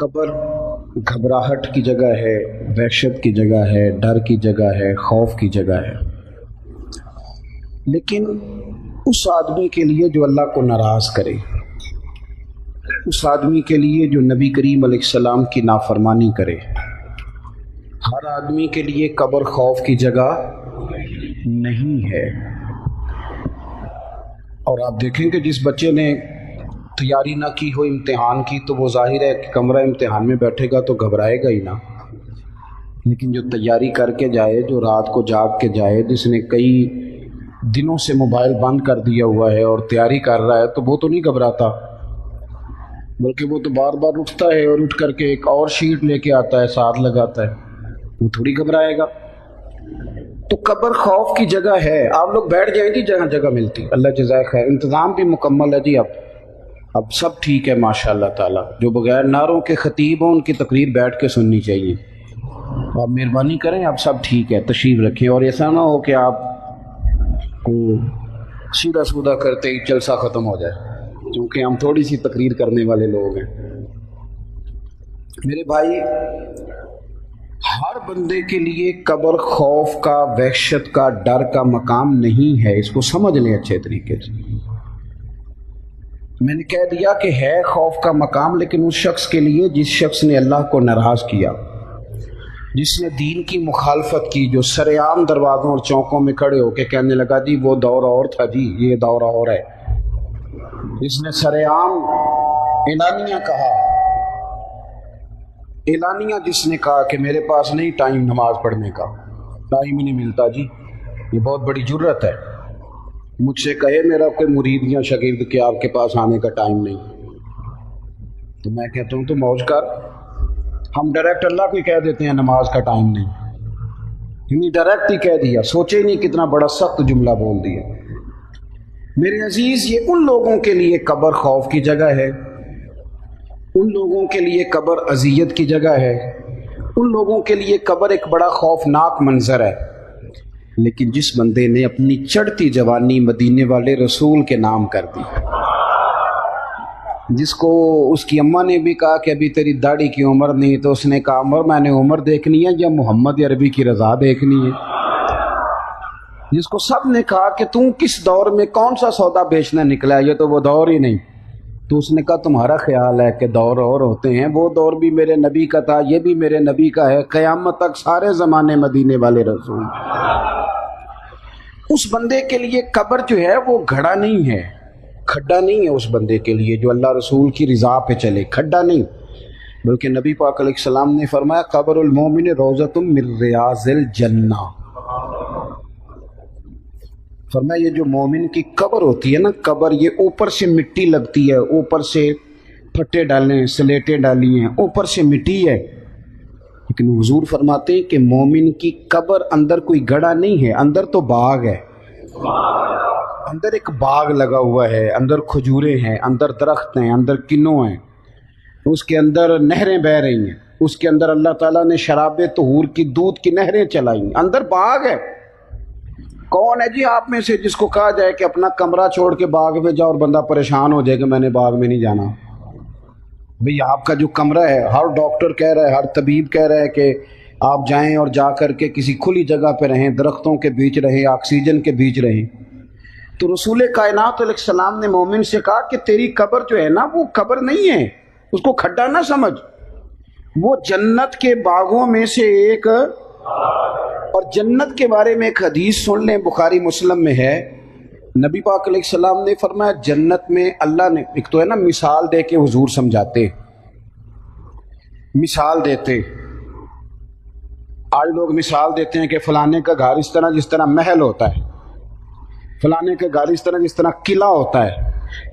قبر گھبراہٹ کی جگہ ہے، وحشت کی جگہ ہے، ڈر کی جگہ ہے، خوف کی جگہ ہے، لیکن اس آدمی کے لیے جو اللہ کو ناراض کرے، اس آدمی کے لیے جو نبی کریم علیہ السلام کی نافرمانی کرے، ہر آدمی کے لیے قبر خوف کی جگہ نہیں ہے۔ اور آپ دیکھیں کہ جس بچے نے تیاری نہ کی ہو امتحان کی تو وہ ظاہر ہے کہ کمرہ امتحان میں بیٹھے گا تو گھبرائے گا ہی نا، لیکن جو تیاری کر کے جائے، جو رات کو جاگ کے جائے، جس نے کئی دنوں سے موبائل بند کر دیا ہوا ہے اور تیاری کر رہا ہے، تو وہ تو نہیں گھبراتا، بلکہ وہ تو بار بار اٹھتا ہے اور اٹھ کر کے ایک اور شیٹ لے کے آتا ہے، ساتھ لگاتا ہے، وہ تھوڑی گھبرائے گا۔ تو قبر خوف کی جگہ ہے۔ آپ لوگ بیٹھ جائیں جی جہاں جگہ ملتی، اللہ جزائے خیر، انتظام بھی مکمل ہے جی، اب سب ٹھیک ہے ماشاء اللہ تعالیٰ۔ جو بغیر نعروں کے خطیب ہوں ان کی تقریر بیٹھ کے سننی چاہیے۔ آپ مہربانی کریں، اب سب ٹھیک ہے، تشریف رکھیں، اور ایسا نہ ہو کہ آپ کو سیدھا سودا کرتے ہی جلسہ ختم ہو جائے، کیونکہ ہم تھوڑی سی تقریر کرنے والے لوگ ہیں۔ میرے بھائی، ہر بندے کے لیے قبر خوف کا، وحشت کا، ڈر کا مقام نہیں ہے، اس کو سمجھ لیں اچھے طریقے سے۔ میں نے کہہ دیا کہ ہے خوف کا مقام، لیکن اس شخص کے لیے جس شخص نے اللہ کو ناراض کیا، جس نے دین کی مخالفت کی، جو سر عام دروازوں اور چوکوں میں کھڑے ہو کے کہنے لگا جی وہ دور اور تھا جی، یہ دور اور ہے، جس نے سر عام اعلانیہ کہا، اعلانیہ جس نے کہا کہ میرے پاس نہیں ٹائم نماز پڑھنے کا، ٹائم ہی نہیں ملتا جی، یہ بہت بڑی جرت ہے۔ مجھ سے کہے میرا کوئی مرید یا شاگرد کہ آپ کے پاس آنے کا ٹائم نہیں، تو میں کہتا ہوں تو موج کر، ہم ڈائریکٹ اللہ کو ہی کہہ دیتے ہیں نماز کا ٹائم نہیں، یعنی ڈائریکٹ ہی کہہ دیا، سوچے ہی نہیں کتنا بڑا سخت جملہ بول دیا۔ میرے عزیز، یہ ان لوگوں کے لیے قبر خوف کی جگہ ہے، ان لوگوں کے لیے قبر اذیت کی جگہ ہے، ان لوگوں کے لیے قبر ایک بڑا خوفناک منظر ہے، لیکن جس بندے نے اپنی چڑھتی جوانی مدینے والے رسول کے نام کر دی، جس کو اس کی اماں نے بھی کہا کہ ابھی تیری داڑھی کی عمر نہیں، تو اس نے کہا عمر میں نے عمر دیکھنی ہے یا محمد عربی کی رضا دیکھنی ہے، جس کو سب نے کہا کہ تم کس دور میں کون سا سودا بیچنا نکلا ہے، یہ تو وہ دور ہی نہیں، تو اس نے کہا تمہارا خیال ہے کہ دور اور ہوتے ہیں، وہ دور بھی میرے نبی کا تھا، یہ بھی میرے نبی کا ہے، قیامت تک سارے زمانے مدینے والے رسول۔ اس بندے کے لیے قبر جو ہے وہ گھڑا نہیں ہے، کھڈا نہیں ہے، اس بندے کے لیے جو اللہ رسول کی رضا پہ چلے، کھڈا نہیں، بلکہ نبی پاک علیہ السلام نے فرمایا قبر المومن روضۃ من ریاض الجنہ، فرمایا یہ جو مومن کی قبر ہوتی ہے نا، قبر یہ اوپر سے مٹی لگتی ہے، اوپر سے پھٹے ڈالے ہیں، سلیٹیں ڈالی ہیں، اوپر سے مٹی ہے، لیکن حضور فرماتے ہیں کہ مومن کی قبر اندر کوئی گڑھا نہیں ہے، اندر تو باغ ہے، اندر ایک باغ لگا ہوا ہے، اندر کھجوریں ہیں، اندر درخت ہیں، اندر کنوں ہیں، اس کے اندر نہریں بہہ رہی ہیں، اس کے اندر اللہ تعالیٰ نے شراب طہور کی دودھ کی نہریں چلائی ہیں، اندر باغ ہے۔ کون ہے جی آپ میں سے جس کو کہا جائے کہ اپنا کمرہ چھوڑ کے باغ میں جاؤ اور بندہ پریشان ہو جائے کہ میں نے باغ میں نہیں جانا؟ بھئی آپ کا جو کمرہ ہے، ہر ڈاکٹر کہہ رہا ہے، ہر طبیب کہہ رہا ہے کہ آپ جائیں اور جا کر کے کسی کھلی جگہ پہ رہیں، درختوں کے بیچ رہیں، آکسیجن کے بیچ رہیں، تو رسول کائنات علیہ السلام نے مومن سے کہا کہ تیری قبر جو ہے نا وہ قبر نہیں ہے، اس کو کھڈا نہ سمجھ، وہ جنت کے باغوں میں سے ایک، اور جنت کے بارے میں ایک حدیث سن لیں، بخاری مسلم میں ہے، نبی پاک علیہ السلام نے فرمایا جنت میں اللہ نے، ایک تو ہے نا مثال دے کے حضور سمجھاتے، مثال دیتے، آج لوگ مثال دیتے ہیں کہ فلانے کا گھر اس طرح جس طرح محل ہوتا ہے، فلانے کا گھر اس طرح جس طرح قلعہ ہوتا ہے،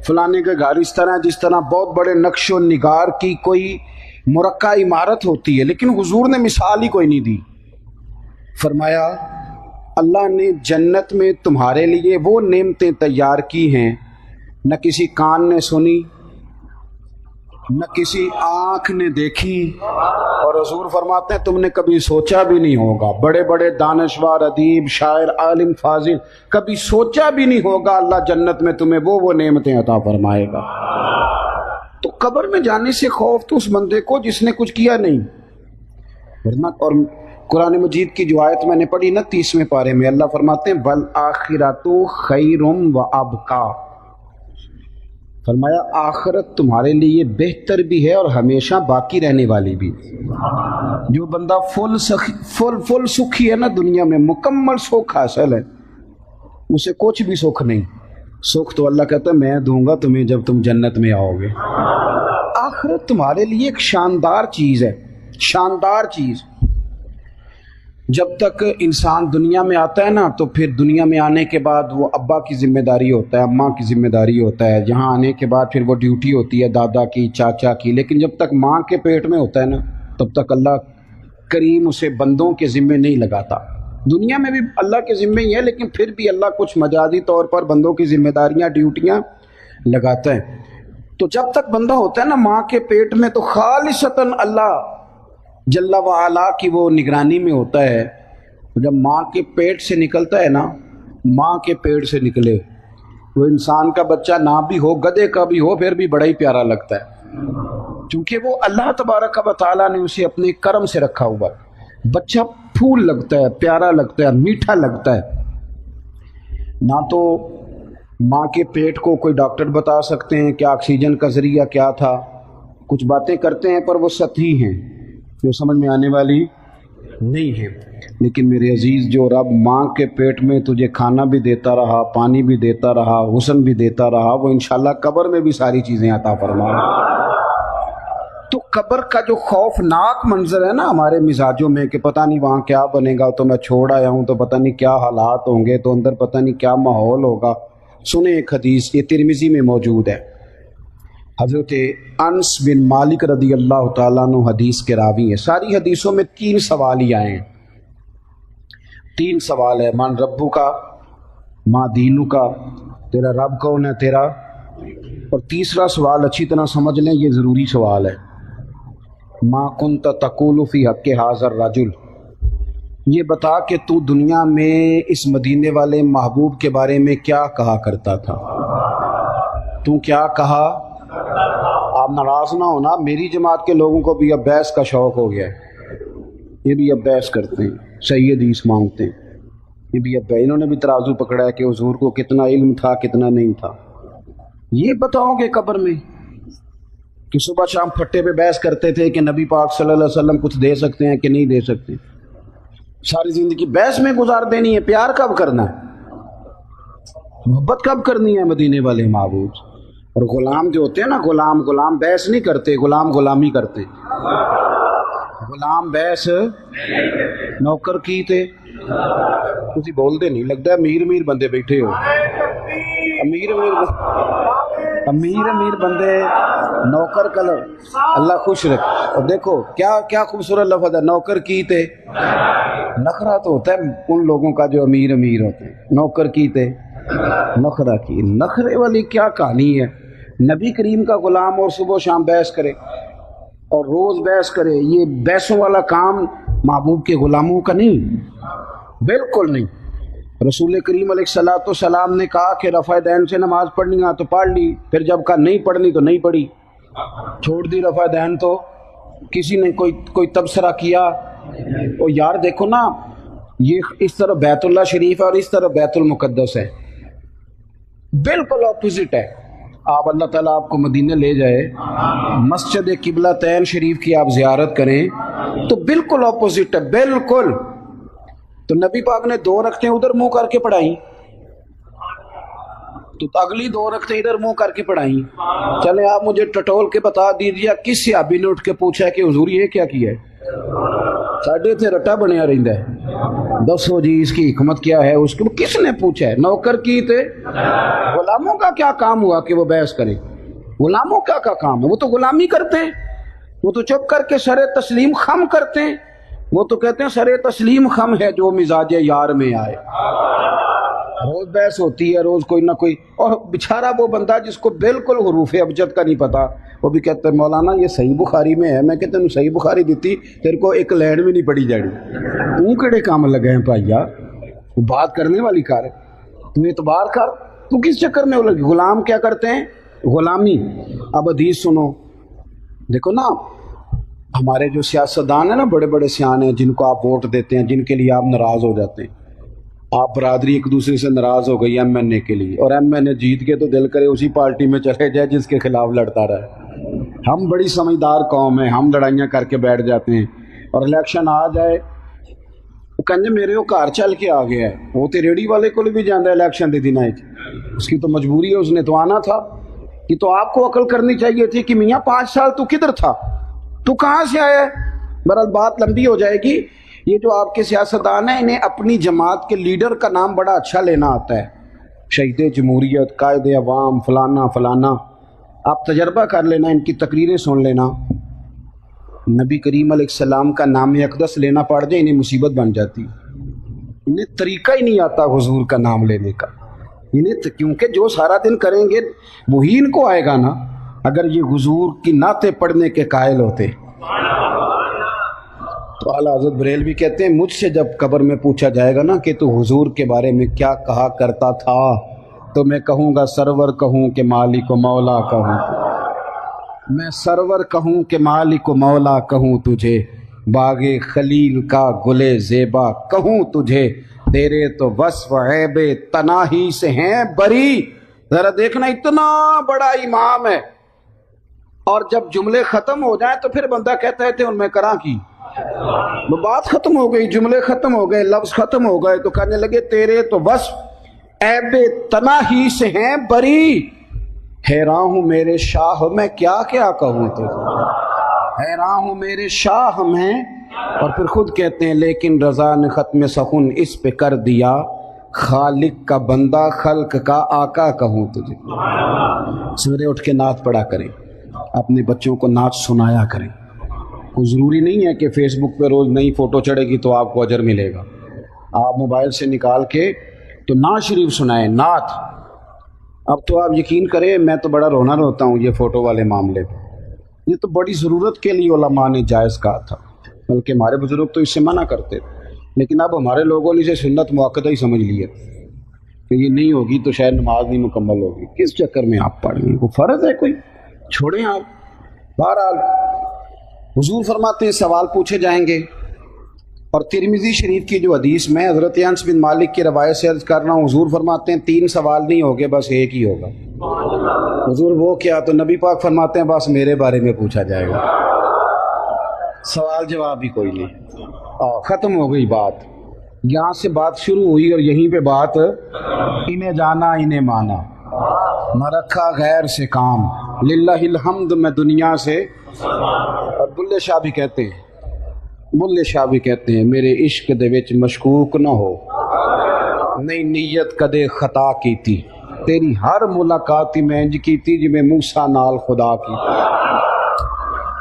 فلانے کا گھر اس طرح جس طرح بہت بڑے نقش و نگار کی کوئی مرقع عمارت ہوتی ہے، لیکن حضور نے مثال ہی کوئی نہیں دی۔ فرمایا اللہ نے جنت میں تمہارے لیے وہ نعمتیں تیار کی ہیں نہ کسی کان نے سنی، نہ کسی آنکھ نے دیکھی، اور حضور فرماتے ہیں تم نے کبھی سوچا بھی نہیں ہوگا، بڑے بڑے دانشور، ادیب، شاعر، عالم، فاضل کبھی سوچا بھی نہیں ہوگا اللہ جنت میں تمہیں وہ نعمتیں عطا فرمائے گا۔ تو قبر میں جانے سے خوف تو اس بندے کو جس نے کچھ کیا نہیں. اور قرآن مجید کی جو آیت میں نے پڑھی نا 30ویں پارے میں، اللہ فرماتے ہیں والآخرۃ خیر و ابقا، فرمایا آخرت تمہارے لیے بہتر بھی ہے اور ہمیشہ باقی رہنے والی بھی. جو بندہ فل سکھی ہے نا دنیا میں، مکمل سکھ حاصل ہے، اسے کچھ بھی سکھ نہیں. سکھ تو اللہ کہتا ہے میں دوں گا تمہیں جب تم جنت میں آؤ گے. آخرت تمہارے لیے ایک شاندار چیز ہے، شاندار چیز. جب تک انسان دنیا میں آتا ہے نا تو پھر دنیا میں آنے کے بعد وہ ابا کی ذمہ داری ہوتا ہے، اماں کی ذمہ داری ہوتا ہے. یہاں آنے کے بعد پھر وہ ڈیوٹی ہوتی ہے دادا کی، چاچا کی. لیکن جب تک ماں کے پیٹ میں ہوتا ہے نا تب تک اللہ کریم اسے بندوں کے ذمے نہیں لگاتا. دنیا میں بھی اللہ کے ذمے ہی ہے، لیکن پھر بھی اللہ کچھ مجازی طور پر بندوں کی ذمہ داریاں، ڈیوٹیاں لگاتا ہے. تو جب تک بندہ ہوتا ہے نا ماں کے پیٹ میں تو خالصتاً اللہ جل وعلا کی وہ نگرانی میں ہوتا ہے. جب ماں کے پیٹ سے نکلتا ہے نا، ماں کے پیٹ سے نکلے، وہ انسان کا بچہ نہ بھی ہو، گدھے کا بھی ہو، پھر بھی بڑا ہی پیارا لگتا ہے، کیونکہ وہ اللہ تبارک و تعالیٰ نے اسے اپنے کرم سے رکھا ہوا. بچہ پھول لگتا ہے، پیارا لگتا ہے، میٹھا لگتا ہے. نہ تو ماں کے پیٹ کو کوئی ڈاکٹر بتا سکتے ہیں کہ آکسیجن کا ذریعہ کیا تھا. کچھ باتیں کرتے ہیں پر وہ سطحی ہیں، جو سمجھ میں آنے والی نہیں ہے. لیکن میرے عزیز، جو رب ماں کے پیٹ میں تجھے کھانا بھی دیتا رہا، پانی بھی دیتا رہا، حسن بھی دیتا رہا، وہ انشاءاللہ قبر میں بھی ساری چیزیں عطا فرمائے. تو قبر کا جو خوفناک منظر ہے نا ہمارے مزاجوں میں کہ پتہ نہیں وہاں کیا بنے گا، تو میں چھوڑ آیا ہوں تو پتہ نہیں کیا حالات ہوں گے، تو اندر پتہ نہیں کیا ماحول ہوگا. سنیں ایک حدیث، یہ ترمذی میں موجود ہے. حضرت انس بن مالک رضی اللہ تعالیٰ عنہ حدیث کے راوی ہیں. ساری حدیثوں میں 3 سوال ہی آئے ہیں. 3 سوال ہے، من ربو کا، ما دینو کا، تیرا رب کون ہے تیرا. اور تیسرا سوال اچھی طرح سمجھ لیں، یہ ضروری سوال ہے، ما کنت تقول فی حق ھذا الرجل، یہ بتا کہ تو دنیا میں اس مدینے والے محبوب کے بارے میں کیا کہا کرتا تھا. تو کیا کہا؟ آپ ناراض نہ ہونا، میری جماعت کے لوگوں کو بھی اب بحث کا شوق ہو گیا ہے، یہ بھی اب بحث کرتے ہیں، صحیح حدیث مانگتے ہیں. یہ بھی اب انہوں نے بھی ترازو پکڑا ہے کہ حضور کو کتنا علم تھا کتنا نہیں تھا. یہ بتاؤ گے قبر میں کہ صبح شام پھٹے پہ بحث کرتے تھے کہ نبی پاک صلی اللہ علیہ وسلم کچھ دے سکتے ہیں کہ نہیں دے سکتے. ساری زندگی بحث میں گزار دینی ہے. پیار کب کرنا ہے، محبت کب کرنی ہے مدینے والے محبوب. اور غلام جو ہوتے ہیں نا، غلام بحث نہیں کرتے، غلام غلامی کرتے. غلام بحث نوکر کی تے تسی بولتے نہیں، لگتا ہے امیر بندے بیٹھے ہو. امیر بندے نوکر کلر، اللہ خوش رکھ. اور دیکھو کیا خوبصورت لفظ ہے، نوکر کی تے. نخرہ تو ہوتا ہے ان لوگوں کا جو امیر ہوتے ہیں. نوکر کی تے نخرہ کی. نخرے والی کیا کہانی ہے. نبی کریم کا غلام اور صبح و شام بحث کرے اور روز بحث کرے، یہ بحثوں والا کام محبوب کے غلاموں کا نہیں، بالکل نہیں. رسول کریم علیہ الصلوۃ والسلام نے کہا کہ رفع دین سے نماز پڑھنی ہے تو پڑھ لی، پھر جب کہا نہیں پڑھنی تو نہیں پڑھی، چھوڑ دی رفع دین. تو کسی نے کوئی تبصرہ کیا؟ اور یار دیکھو نا، یہ اس طرف بیت اللہ شریف ہے اور اس طرف بیت المقدس ہے، بالکل اپوزٹ ہے. آپ اللہ تعالیٰ آپ کو مدینہ لے جائے، مسجد قبلہ تین شریف کی آپ زیارت کریں تو بالکل اپوزٹ ہے، بالکل. تو نبی پاک نے 2 رکعتیں ادھر منہ کر کے پڑھائیں تو اگلی 2 رکعتیں ادھر منہ کر کے پڑھائیں. چلے آپ مجھے ٹٹول کے بتا دیجیے کس صحابی نے اٹھ کے پوچھا ہے کہ حضور یہ کیا ہے؟ ساڈے تے رٹا بنیا رہندا ہے، دسو جی اس کی حکمت کیا ہے. اس کو کس نے پوچھا ہے؟ نوکر کی تے غلاموں کا کیا کام ہوا کہ وہ بحث کریں؟ غلاموں کا کام ہے، وہ تو غلامی کرتے ہیں، وہ تو چپ کر کے سر تسلیم خم کرتے ہیں. وہ تو کہتے ہیں سر تسلیم خم ہے جو مزاج یار میں آئے. روز بحث ہوتی ہے، روز کوئی نہ کوئی. اور بیچارہ وہ بندہ جس کو بالکل حروف ابجد کا نہیں پتا، وہ بھی کہتا ہے مولانا یہ صحیح بخاری میں ہے. میں کہتا ہوں صحیح بخاری دیتی تیرے کو ایک لائن بھی نہیں پڑھی جاڑی. تو کیڑے کام لگے ہیں بھائیا؟ بات کرنے والی کر، تو اعتبار کر. تو کس چکر میں لگے؟ غلام کیا کرتے ہیں؟ غلامی. اب حدیث سنو. دیکھو نا ہمارے جو سیاستدان ہیں نا، بڑے بڑے سیان ہیں جن کو آپ ووٹ دیتے ہیں، جن کے لیے آپ ناراض ہو جاتے ہیں. آپ برادری ایک دوسرے سے ناراض ہو گئی ایم این اے کے لیے، اور ایم این اے جیت کے تو دل کرے اسی پارٹی میں چلے جائے جس کے خلاف لڑتا رہے. ہم بڑی سمجھدار قوم ہیں، ہم لڑائیاں کر کے بیٹھ جاتے ہیں، اور الیکشن آ جائے وہ کہنے میرے وہ کار چل کے آ گیا ہے. وہ تو ریڑھی والے کو بھی جانا ہے الیکشن دے دینا ہے، اس کی تو مجبوری ہے، اس نے تو آنا تھا. یہ تو آپ کو عقل کرنی چاہیے تھی کہ میاں 5 سال تو کدھر تھا، تو کہاں سے آیا ہے. بہرحال بات لمبی ہو جائے گی. یہ جو آپ کے سیاستدان ہیں انہیں اپنی جماعت کے لیڈر کا نام بڑا اچھا لینا آتا ہے، شہید جمہوریت، قائد عوام، فلانا فلانا. آپ تجربہ کر لینا، ان کی تقریریں سن لینا. نبی کریم علیہ السلام کا نام اقدس لینا پڑ جائے انہیں مصیبت بن جاتی. انہیں طریقہ ہی نہیں آتا حضور کا نام لینے کا. انہیں کیونکہ جو سارا دن کریں گے وہی ان کو آئے گا نا. اگر یہ حضور کی نعتیں پڑھنے کے قائل ہوتے تو اعلیٰ حضرت بریلوی کہتے ہیں مجھ سے جب قبر میں پوچھا جائے گا نا کہ تو حضور کے بارے میں کیا کہا کرتا تھا، تو میں کہوں گا سرور کہوں کہ مالک و مولا کہوں. میں سرور کہوں کہ مالک و مولا کہوں تجھے، باغ خلیل کا گلے زیبا کہوں تجھے، تیرے تو وصف عیب تناہی سے ہیں بری. ذرا دیکھنا اتنا بڑا امام ہے، اور جب جملے ختم ہو جائیں تو پھر بندہ کہتا ہے ان میں کراں کی. وہ بات ختم ہو گئی، جملے ختم ہو گئے، لفظ ختم ہو گئے، تو کہنے لگے تیرے تو وصف عیب تناہی سے ہیں بری. حیران ہوں میرے شاہ میں کیا کیا کہوں تجھے، حیران ہوں میرے شاہ میں. اور پھر خود کہتے ہیں لیکن رضا نے ختم سخن اس پہ کر دیا، خالق کا بندہ خلق کا آقا کہوں تجھے. سویرے اٹھ کے نعت پڑھا کریں، اپنے بچوں کو نعت سنایا کریں. کوئی ضروری نہیں ہے کہ فیس بک پہ روز نئی فوٹو چڑھے گی تو آپ کو اجر ملے گا. آپ موبائل سے نکال کے تو نعت شریف سنائیں، نعت. اب تو آپ یقین کریں میں تو بڑا رونا روتا ہوں یہ فوٹو والے معاملے پہ. یہ تو بڑی ضرورت کے لیے علماء نے جائز کہا تھا، بلکہ ہمارے بزرگ تو اس سے منع کرتے تھے، لیکن اب ہمارے لوگوں نے اسے سنت مؤکدہ ہی سمجھ لی ہے کہ یہ نہیں ہوگی تو شاید نماز نہیں مکمل ہوگی. کس چکر میں آپ پڑھ رہے ہیں؟ وہ فرض ہے کوئی، چھوڑیں آپ. بہرحال حضور فرماتے ہیں سوال پوچھے جائیں گے. اور ترمذی شریف کی جو حدیث میں حضرت انس بن مالک کی روایت سے عرض کر رہا ہوں، حضور فرماتے ہیں 3 سوال نہیں ہوگے، بس ایک ہی ہوگا. حضور وہ کیا؟ تو نبی پاک فرماتے ہیں بس میرے بارے میں پوچھا جائے گا، سوال جواب بھی کوئی نہیں. ختم ہو گئی بات. یہاں سے بات شروع ہوئی اور یہیں پہ بات انہیں جانا انہیں مانا، نہ رکھا غیر سے کام، للہ الحمد میں دنیا سے. اور بلے شاہ بھی کہتے ہیں میرے عشق دے وچ مشکوک نہ ہو، نئی نیت کدے خطا کیتی، تیری ہر ملاقات میں انج کیتی جویں موسیٰ نال خدا کی.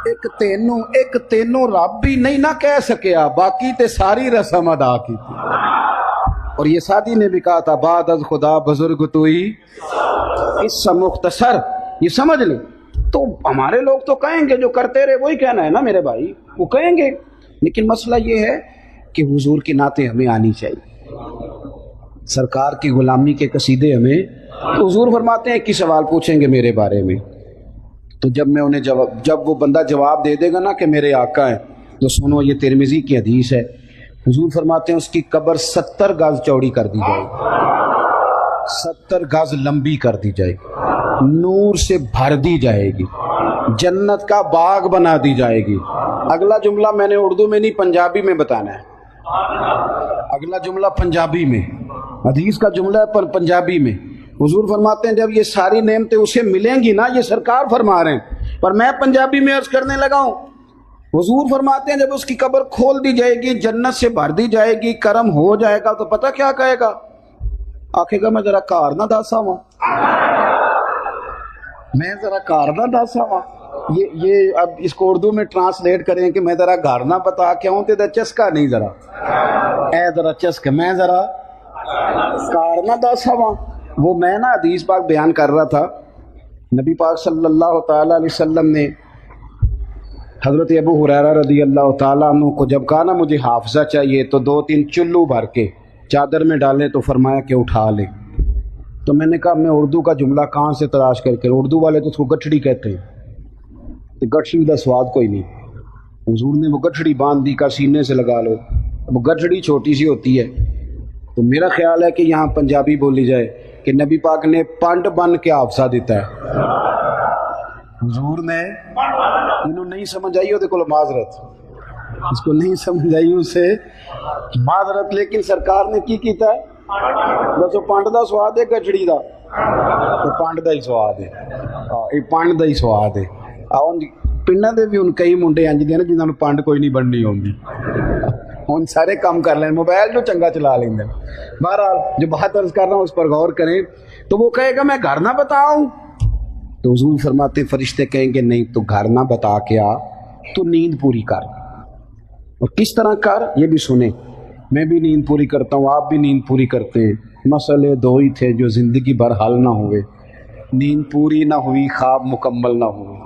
ایک تینوں رب بھی نہیں نہ کہہ سکیا، باقی تے ساری رسم ادا کی. اور یہ سادی نے بھی کہا تھا بعد از خدا بزرگ تو ہی اس سے مختصر. یہ سمجھ لیں. تو ہمارے لوگ تو کہیں گے جو کرتے رہے وہی کہنا ہے نا میرے بھائی، وہ کہیں گے. لیکن مسئلہ یہ ہے کہ حضور کی نعتیں ہمیں آنی چاہیے، سرکار کی غلامی کے قصیدے ہمیں. تو حضور فرماتے ہیں کہ سوال پوچھیں گے میرے بارے میں، تو جب وہ بندہ جواب دے دے گا نا کہ میرے آقا ہیں، تو سنو یہ ترمذی کی حدیث ہے. حضور فرماتے ہیں اس کی قبر 70 گز چوڑی کر دی جائے گی، 70 گز لمبی کر دی جائے گی، نور سے بھر دی جائے گی، جنت کا باغ بنا دی جائے گی. اگلا جملہ میں نے اردو میں نہیں پنجابی میں بتانا ہے. اگلا جملہ پنجابی میں، حدیث کا جملہ ہے پر پنجابی میں. حضور فرماتے ہیں جب یہ ساری نعمتیں اسے ملیں گی نا، یہ سرکار فرما رہے ہیں پر میں پنجابی میں عرض کرنے لگا ہوں. حضور فرماتے ہیں جب اس کی قبر کھول دی جائے گی، جنت سے بھر دی جائے گی، کرم ہو جائے گا، تو پتہ کیا کہے گا؟ آکھے گا میں ذرا کار نہ داسا ہوں، میں ذرا کار نہ داسا ہوں. یہ اب اس کو اردو میں ٹرانسلیٹ کریں کہ میں ذرا گھر نہ بتا کے ہوں تے چسکا نہیں، ذرا اے ذرا چسک، میں ذرا کار نہ داسا ہوں. وہ میں نا حدیث پاک بیان کر رہا تھا. نبی پاک صلی اللہ تعالیٰ علیہ وسلم نے حضرت ابو ہریرہ رضی اللہ تعالیٰ عنہ کو جب کہا نا مجھے حافظہ چاہیے تو 2-3 چلو بھر کے چادر میں ڈالے، تو فرمایا کہ اٹھا لے. تو میں نے کہا میں اردو کا جملہ کہاں سے تلاش کر کے، اردو والے تو اس کو گٹھڑی کہتے ہیں، تو گٹھڑی کا سواد کوئی نہیں۔ حضور نے وہ گٹھڑی باندھ دی، کا سینے سے لگا لو، وہ گٹھڑی چھوٹی سی ہوتی ہے، تو میرا خیال ہے کہ یہاں پنجابی بولی جائے کہ نبی پاک نے پانڈ بن کے حافظہ دیتا ہے۔ حضور نے انہوں نہیں سمجھ آئی وہ دیکھو معذرت، اس کو نہیں سمجھ آئی اسے معذرت، لیکن سرکار نے کی کیتا ہے بس وہ پانڈ دا سواد ہے گٹھڑی دا، تو پانڈ دا ہی سواد ہے، یہ پانڈ دا ہی سواد ہے۔ پنڈاں دے بھی ہن کئی منڈے انج دے نا جنہاں نوں پانڈ کوئی نہیں بننی ہوندی، ہن سارے کام کر لیں، موبائل جو چنگا چلا لیندے۔ بہرحال جو بات عرض کر رہا ہوں اس پر غور کریں، تو وہ کہے گا میں گھر نہ بتاؤں، تو حضور فرماتے فرشتے کہیں گے نہیں، تو گھر نہ بتا کے آ، تو نیند پوری کر، اور کس طرح کر یہ بھی سنیں۔ میں بھی نیند پوری کرتا ہوں، آپ بھی نیند پوری کرتے ہیں، مسئلے دو ہی تھے جو زندگی بھر حل نہ ہوئے، نیند پوری نہ ہوئی، خواب مکمل نہ ہوئے۔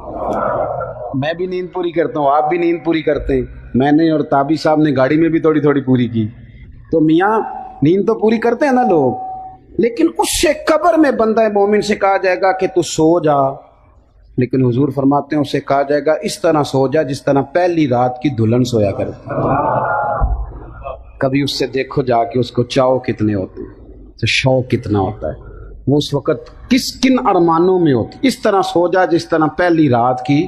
میں بھی نیند پوری کرتا ہوں، آپ بھی نیند پوری کرتے ہیں، میں نے اور تابی صاحب نے گاڑی میں بھی تھوڑی تھوڑی پوری کی، تو میاں نیند تو پوری کرتے ہیں نا لوگ، لیکن اس سے قبر میں بندہ مومن سے کہا جائے گا کہ تو سو جا، لیکن حضور فرماتے ہیں اسے کہا جائے گا اس طرح سو جا جس طرح پہلی رات کی دلہن سویا کرتی۔ کبھی اس سے دیکھو جا کے اس کو چاؤ کتنے ہوتے ہیں، تو شوق کتنا ہوتا ہے، وہ اس وقت کن ارمانوں میں ہوتی، اس طرح سو جا جس طرح پہلی رات کی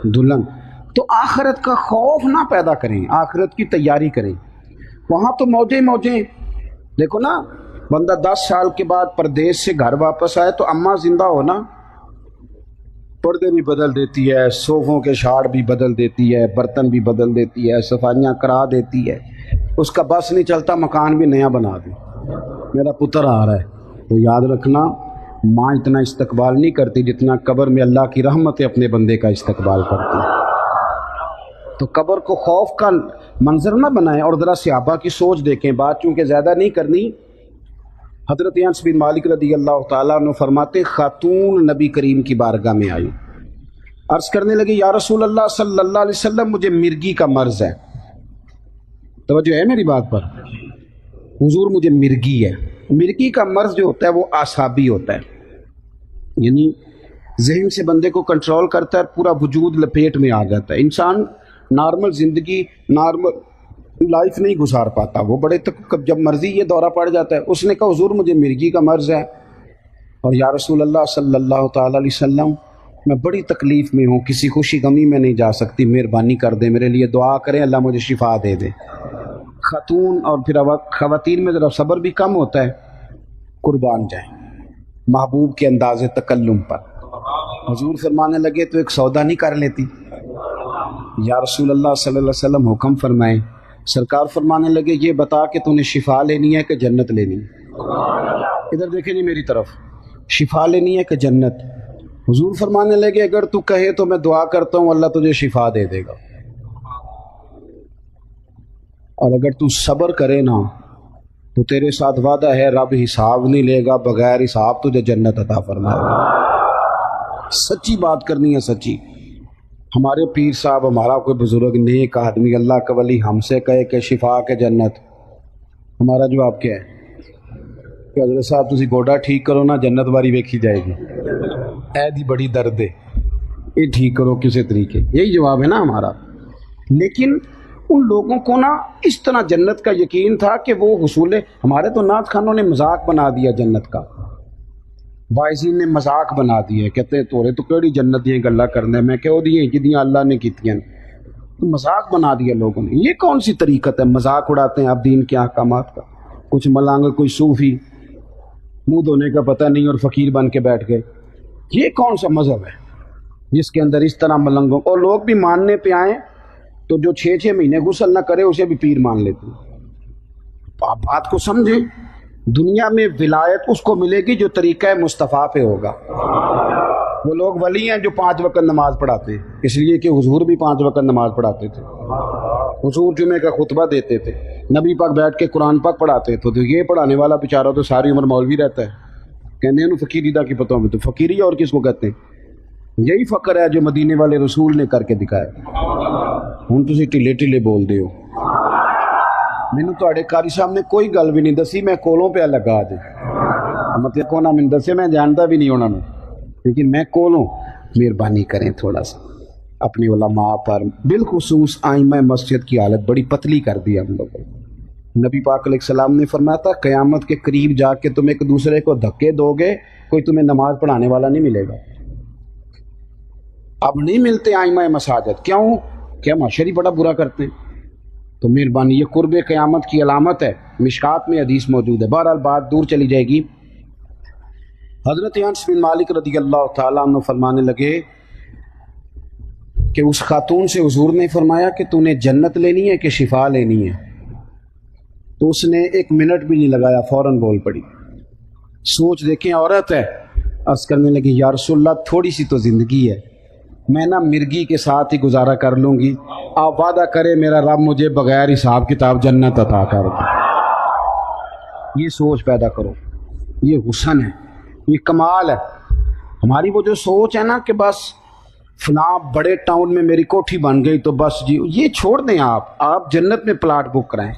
دلہن۔ تو آخرت کا خوف نہ پیدا کریں، آخرت کی تیاری کریں، وہاں تو موجیں موجیں۔ دیکھو نا بندہ 10 سال کے بعد پردیس سے گھر واپس آئے تو اماں زندہ ہو نا، پردے بھی بدل دیتی ہے، صوفوں کے شاڑ بھی بدل دیتی ہے، برتن بھی بدل دیتی ہے، صفائیاں کرا دیتی ہے، اس کا بس نہیں چلتا مکان بھی نیا بنا دے۔ میرا پتر آ رہا ہے، تو یاد رکھنا ماں اتنا استقبال نہیں کرتی جتنا قبر میں اللہ کی رحمت اپنے بندے کا استقبال کرتی ہے۔ تو قبر کو خوف کا منظر نہ بنائیں، اور ذرا صحابہ کی سوچ دیکھیں، بات چونکہ زیادہ نہیں کرنی۔ حضرت انس بن مالک رضی اللہ تعالیٰ عنہ فرماتے خاتون نبی کریم کی بارگاہ میں آئی، عرض کرنے لگے یا رسول اللہ صلی اللہ علیہ وسلم مجھے مرگی کا مرض ہے۔ توجہ ہے میری بات پر؟ حضور مجھے مرگی ہے۔ مرگی کا مرض جو ہوتا ہے وہ اعصابی ہوتا ہے، یعنی ذہن سے بندے کو کنٹرول کرتا ہے، پورا وجود لپیٹ میں آ جاتا ہے، انسان نارمل زندگی نارمل لائف نہیں گزار پاتا، وہ بڑے تک جب مرضی یہ دورہ پڑ جاتا ہے۔ اس نے کہا حضور مجھے مرگی کا مرض ہے، اور یا رسول اللہ صلی اللہ تعالیٰ علیہ وسلم میں بڑی تکلیف میں ہوں، کسی خوشی غمی میں نہیں جا سکتی، مہربانی کر دیں، میرے لیے دعا کریں اللہ مجھے شفا دے دے۔ خاتون اور پھر خواتین میں ذرا صبر بھی کم ہوتا ہے، قربان جائیں محبوب کے انداز تکلم پر۔ حضور فرمانے لگے تو ایک سودا نہیں کر لیتی؟ یا رسول اللہ صلی اللہ علیہ وسلم حکم فرمائیں۔ سرکار فرمانے لگے یہ بتا کہ تو نے شفا لینی ہے کہ جنت لینی ہے؟ ادھر دیکھیں نہیں میری طرف، شفا لینی ہے کہ جنت؟ حضور فرمانے لگے اگر تو کہے تو میں دعا کرتا ہوں اللہ تجھے شفا دے دے گا، اور اگر تو صبر کرے نا تو تیرے ساتھ وعدہ ہے رب حساب نہیں لے گا، بغیر حساب تجھے جنت عطا فرمائے گا۔ سچی بات کرنی ہے، سچی۔ ہمارے پیر صاحب، ہمارا کوئی بزرگ نیک آدمی اللہ کا ولی ہم سے کہے کہ شفا کے جنت، ہمارا جواب کیا ہے کہ حضرت صاحب تسی گوڈا ٹھیک کرو نا جنت واری ویکھی جائے گی، اے دی بڑی درد ہے یہ ٹھیک کرو کسی طریقے، یہی جواب ہے نا ہمارا۔ لیکن ان لوگوں کو نا اس طرح جنت کا یقین تھا کہ وہ حصول، ہمارے تو نعت خانوں نے مذاق بنا دیا جنت کا، واعظین نے مذاق بنا دیے، کہتے ہیں تورے تو کیڑی جنت دیاں گلاں کرنے، میں کہو دیے جدیاں اللہ نے کیتیاں، تو مذاق بنا دیا لوگوں نے۔ یہ کون سی طریقت ہے؟ مذاق اڑاتے ہیں آپ دین کے احکامات کا۔ کچھ ملانگ، کوئی صوفی منہ دھونے کا پتہ نہیں اور فقیر بن کے بیٹھ گئے، یہ کون سا مذہب ہے جس کے اندر اس طرح ملنگوں، اور لوگ بھی ماننے پہ آئیں تو جو 6 مہینے غسل نہ کرے اسے بھی پیر مان لیتے ہیں۔ آپ بات کو سمجھیں، دنیا میں ولایت اس کو ملے گی جو طریقہ مصطفیٰ پہ ہوگا۔ وہ لوگ ولی ہیں جو 5 وقت نماز پڑھاتے ہیں، اس لیے کہ حضور بھی 5 وقت نماز پڑھاتے تھے، حضور جمعے کا خطبہ دیتے تھے، نبی پاک بیٹھ کے قرآن پاک پڑھاتے تھے، تو یہ پڑھانے والا بیچارہ تو ساری عمر مولوی رہتا ہے، کہنے ہیں فقیری دا کی پتہ ہوں، تو فقیری اور کس کو کہتے ہیں؟ یہی فقر ہے جو مدینے والے رسول نے کر کے دکھایا۔ ہوں تسی ٹھلے ٹھلے بول دے ہو، مینوں تواڈے قاری صاحب نے کوئی گل بھی نہیں دسی، میں کولوں پہ لگا دے مطلب کونا من دسے میں جانتا بھی نہیں انہوں نے، لیکن میں کولوں مہربانی کریں تھوڑا سا اپنی علماء پر، بالخصوص آئمہ مسجد کی حالت بڑی پتلی کر دی ہم لوگوں۔ نبی پاک علیہ السلام نے فرمایا تھا قیامت کے قریب جا کے تم ایک دوسرے کو دھکے دو گے، کوئی تمہیں نماز پڑھانے والا نہیں ملے گا۔ اب نہیں ملتے آئمہ مساجد، کیوں کہ ہم معاشرے بڑا برا کرتے ہیں۔ تو مہربانی، یہ قرب قیامت کی علامت ہے، مشکات میں حدیث موجود ہے۔ بہرحال بات دور چلی جائے گی۔ حضرت انس بن مالک رضی اللہ تعالیٰ عنہ فرمانے لگے کہ اس خاتون سے حضور نے فرمایا کہ تو نے جنت لینی ہے کہ شفا لینی ہے؟ تو اس نے ایک منٹ بھی نہیں لگایا، فوراً بول پڑی۔ سوچ دیکھیں، عورت ہے، عرض کرنے لگی یا رسول اللہ تھوڑی سی تو زندگی ہے، میں نا مرغی کے ساتھ ہی گزارا کر لوں گی، آپ وعدہ کرے میرا رب مجھے بغیر حساب کتاب جنت عطا کر دے۔ یہ سوچ پیدا کرو، یہ حسن ہے، یہ کمال ہے۔ ہماری وہ جو سوچ ہے نا کہ بس فلاں بڑے ٹاؤن میں میری کوٹھی بن گئی تو بس جی، یہ چھوڑ دیں۔ آپ جنت میں پلاٹ بک کرائیں،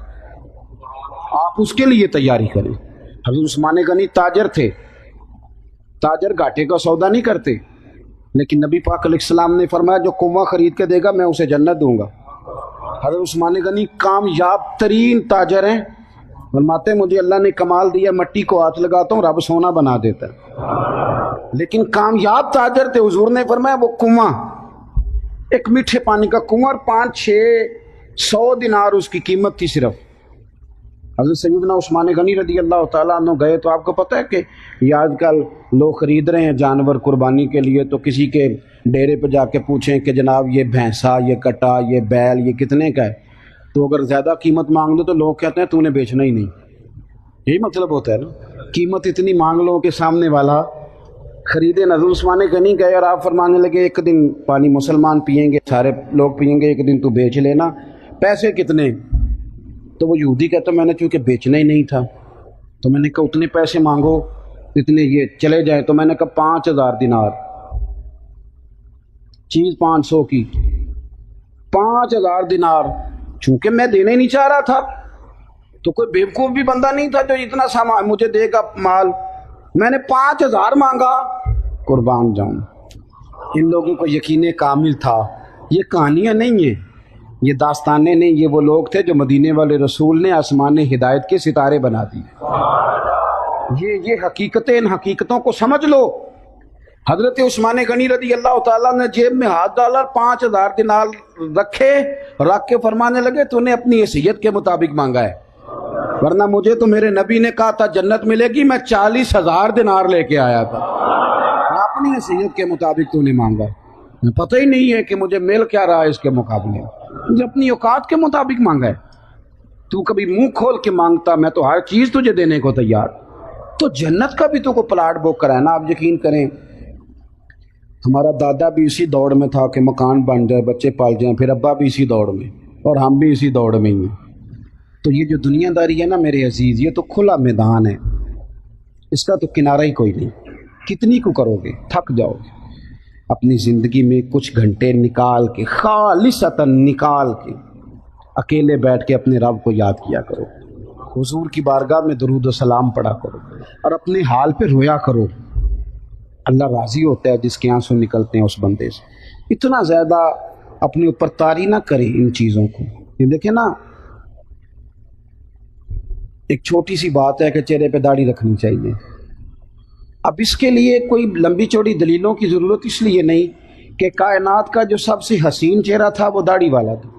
آپ اس کے لیے تیاری کریں۔ حضرت عثمان غنی تاجر تھے، تاجر گھاٹے کا سودا نہیں کرتے، لیکن نبی پاک علیہ السلام نے فرمایا جو کنواں خرید کے دے گا میں اسے جنت دوں گا۔ حضرت عثمان غنی کامیاب ترین تاجر ہیں، فرماتے مجھے اللہ نے کمال دیا، مٹی کو ہاتھ لگاتا ہوں رب سونا بنا دیتا ہے، لیکن کامیاب تاجر تھے۔ حضور نے فرمایا وہ کنواں، ایک میٹھے پانی کا کنواں، 500-600 دینار اس کی قیمت تھی صرف۔ حضرت سیدنا عثمان غنی رضی اللہ تعالیٰ عنہ گئے تو آپ کو پتہ ہے کہ یہ آج کل لوگ خرید رہے ہیں جانور قربانی کے لیے، تو کسی کے ڈیرے پہ جا کے پوچھیں کہ جناب یہ بھینسا، یہ کٹا، یہ بیل، یہ کتنے کا ہے؟ تو اگر زیادہ قیمت مانگ لو تو لوگ کہتے ہیں تو نے بیچنا ہی نہیں۔ یہی مطلب ہوتا ہے نا، قیمت اتنی مانگ لو کہ سامنے والا خریدے۔ حضرت عثمان غنی گئے اور آپ فرمانے لگے ایک دن پانی مسلمان پئیں گے، سارے لوگ پئیں گے، ایک دن تو بیچ لینا، پیسے کتنے؟ تو وہ یہودی کہتا میں نے چونکہ بیچنا ہی نہیں تھا تو میں نے کہا اتنے پیسے مانگو اتنے یہ چلے جائیں۔ تو میں نے کہا 5000 دینار، چیز 500 کی، 5000 دینار، چونکہ میں دینا ہی نہیں چاہ رہا تھا تو کوئی بیوقوف بھی بندہ نہیں تھا جو اتنا سامان مجھے دے گا مال، میں نے 5000 مانگا، قربان جاؤں۔ ان لوگوں کو یقین کامل تھا۔ یہ کہانیاں نہیں ہیں، یہ داستانیں نہیں، یہ وہ لوگ تھے جو مدینے والے رسول نے آسمان ہدایت کے ستارے بنا دیے۔ یہ حقیقتیں، ان حقیقتوں کو سمجھ لو۔ حضرت عثمان غنی رضی اللہ تعالیٰ نے جیب میں ہاتھ ڈالا اور 5000 دینار رکھ کے فرمانے لگے تو نے اپنی حیثیت کے مطابق مانگا ہے، ورنہ مجھے تو میرے نبی نے کہا تھا جنت ملے گی، میں 40,000 دینار لے کے آیا تھا، اپنی حیثیت کے مطابق تو نے مانگا، مجھے پتہ ہی نہیں ہے کہ مجھے مل کیا رہا ہے اس کے مقابلے، مجھے اپنی اوقات کے مطابق مانگا ہے۔ تو کبھی منہ کھول کے مانگتا میں تو ہر چیز تجھے دینے کو تیار۔ تو جنت کا بھی تو کو پلاٹ بک کرانا۔ آپ یقین کریں ہمارا دادا بھی اسی دوڑ میں تھا کہ مکان بن جائے، بچے پال جائیں، پھر ابا بھی اسی دوڑ میں، اور ہم بھی اسی دوڑ میں ہی ہیں۔ تو یہ جو دنیا داری ہے نا میرے عزیز، یہ تو کھلا میدان ہے، اس کا تو کنارہ ہی کوئی نہیں۔ کتنی کو کرو گے، تھک جاؤ گے۔ اپنی زندگی میں کچھ گھنٹے نکال کے، خالصتاً نکال کے، اکیلے بیٹھ کے اپنے رب کو یاد کیا کرو، حضور کی بارگاہ میں درود و سلام پڑھا کرو اور اپنے حال پہ رویا کرو۔ اللہ راضی ہوتا ہے جس کے آنسو نکلتے ہیں اس بندے سے۔ اتنا زیادہ اپنے اوپر طاری نہ کریں ان چیزوں کو۔ یہ دیکھیں نا، ایک چھوٹی سی بات ہے کہ چہرے پہ داڑھی رکھنی چاہیے۔ اب اس کے لیے کوئی لمبی چوڑی دلیلوں کی ضرورت اس لیے نہیں کہ کائنات کا جو سب سے حسین چہرہ تھا وہ داڑھی والا تھا۔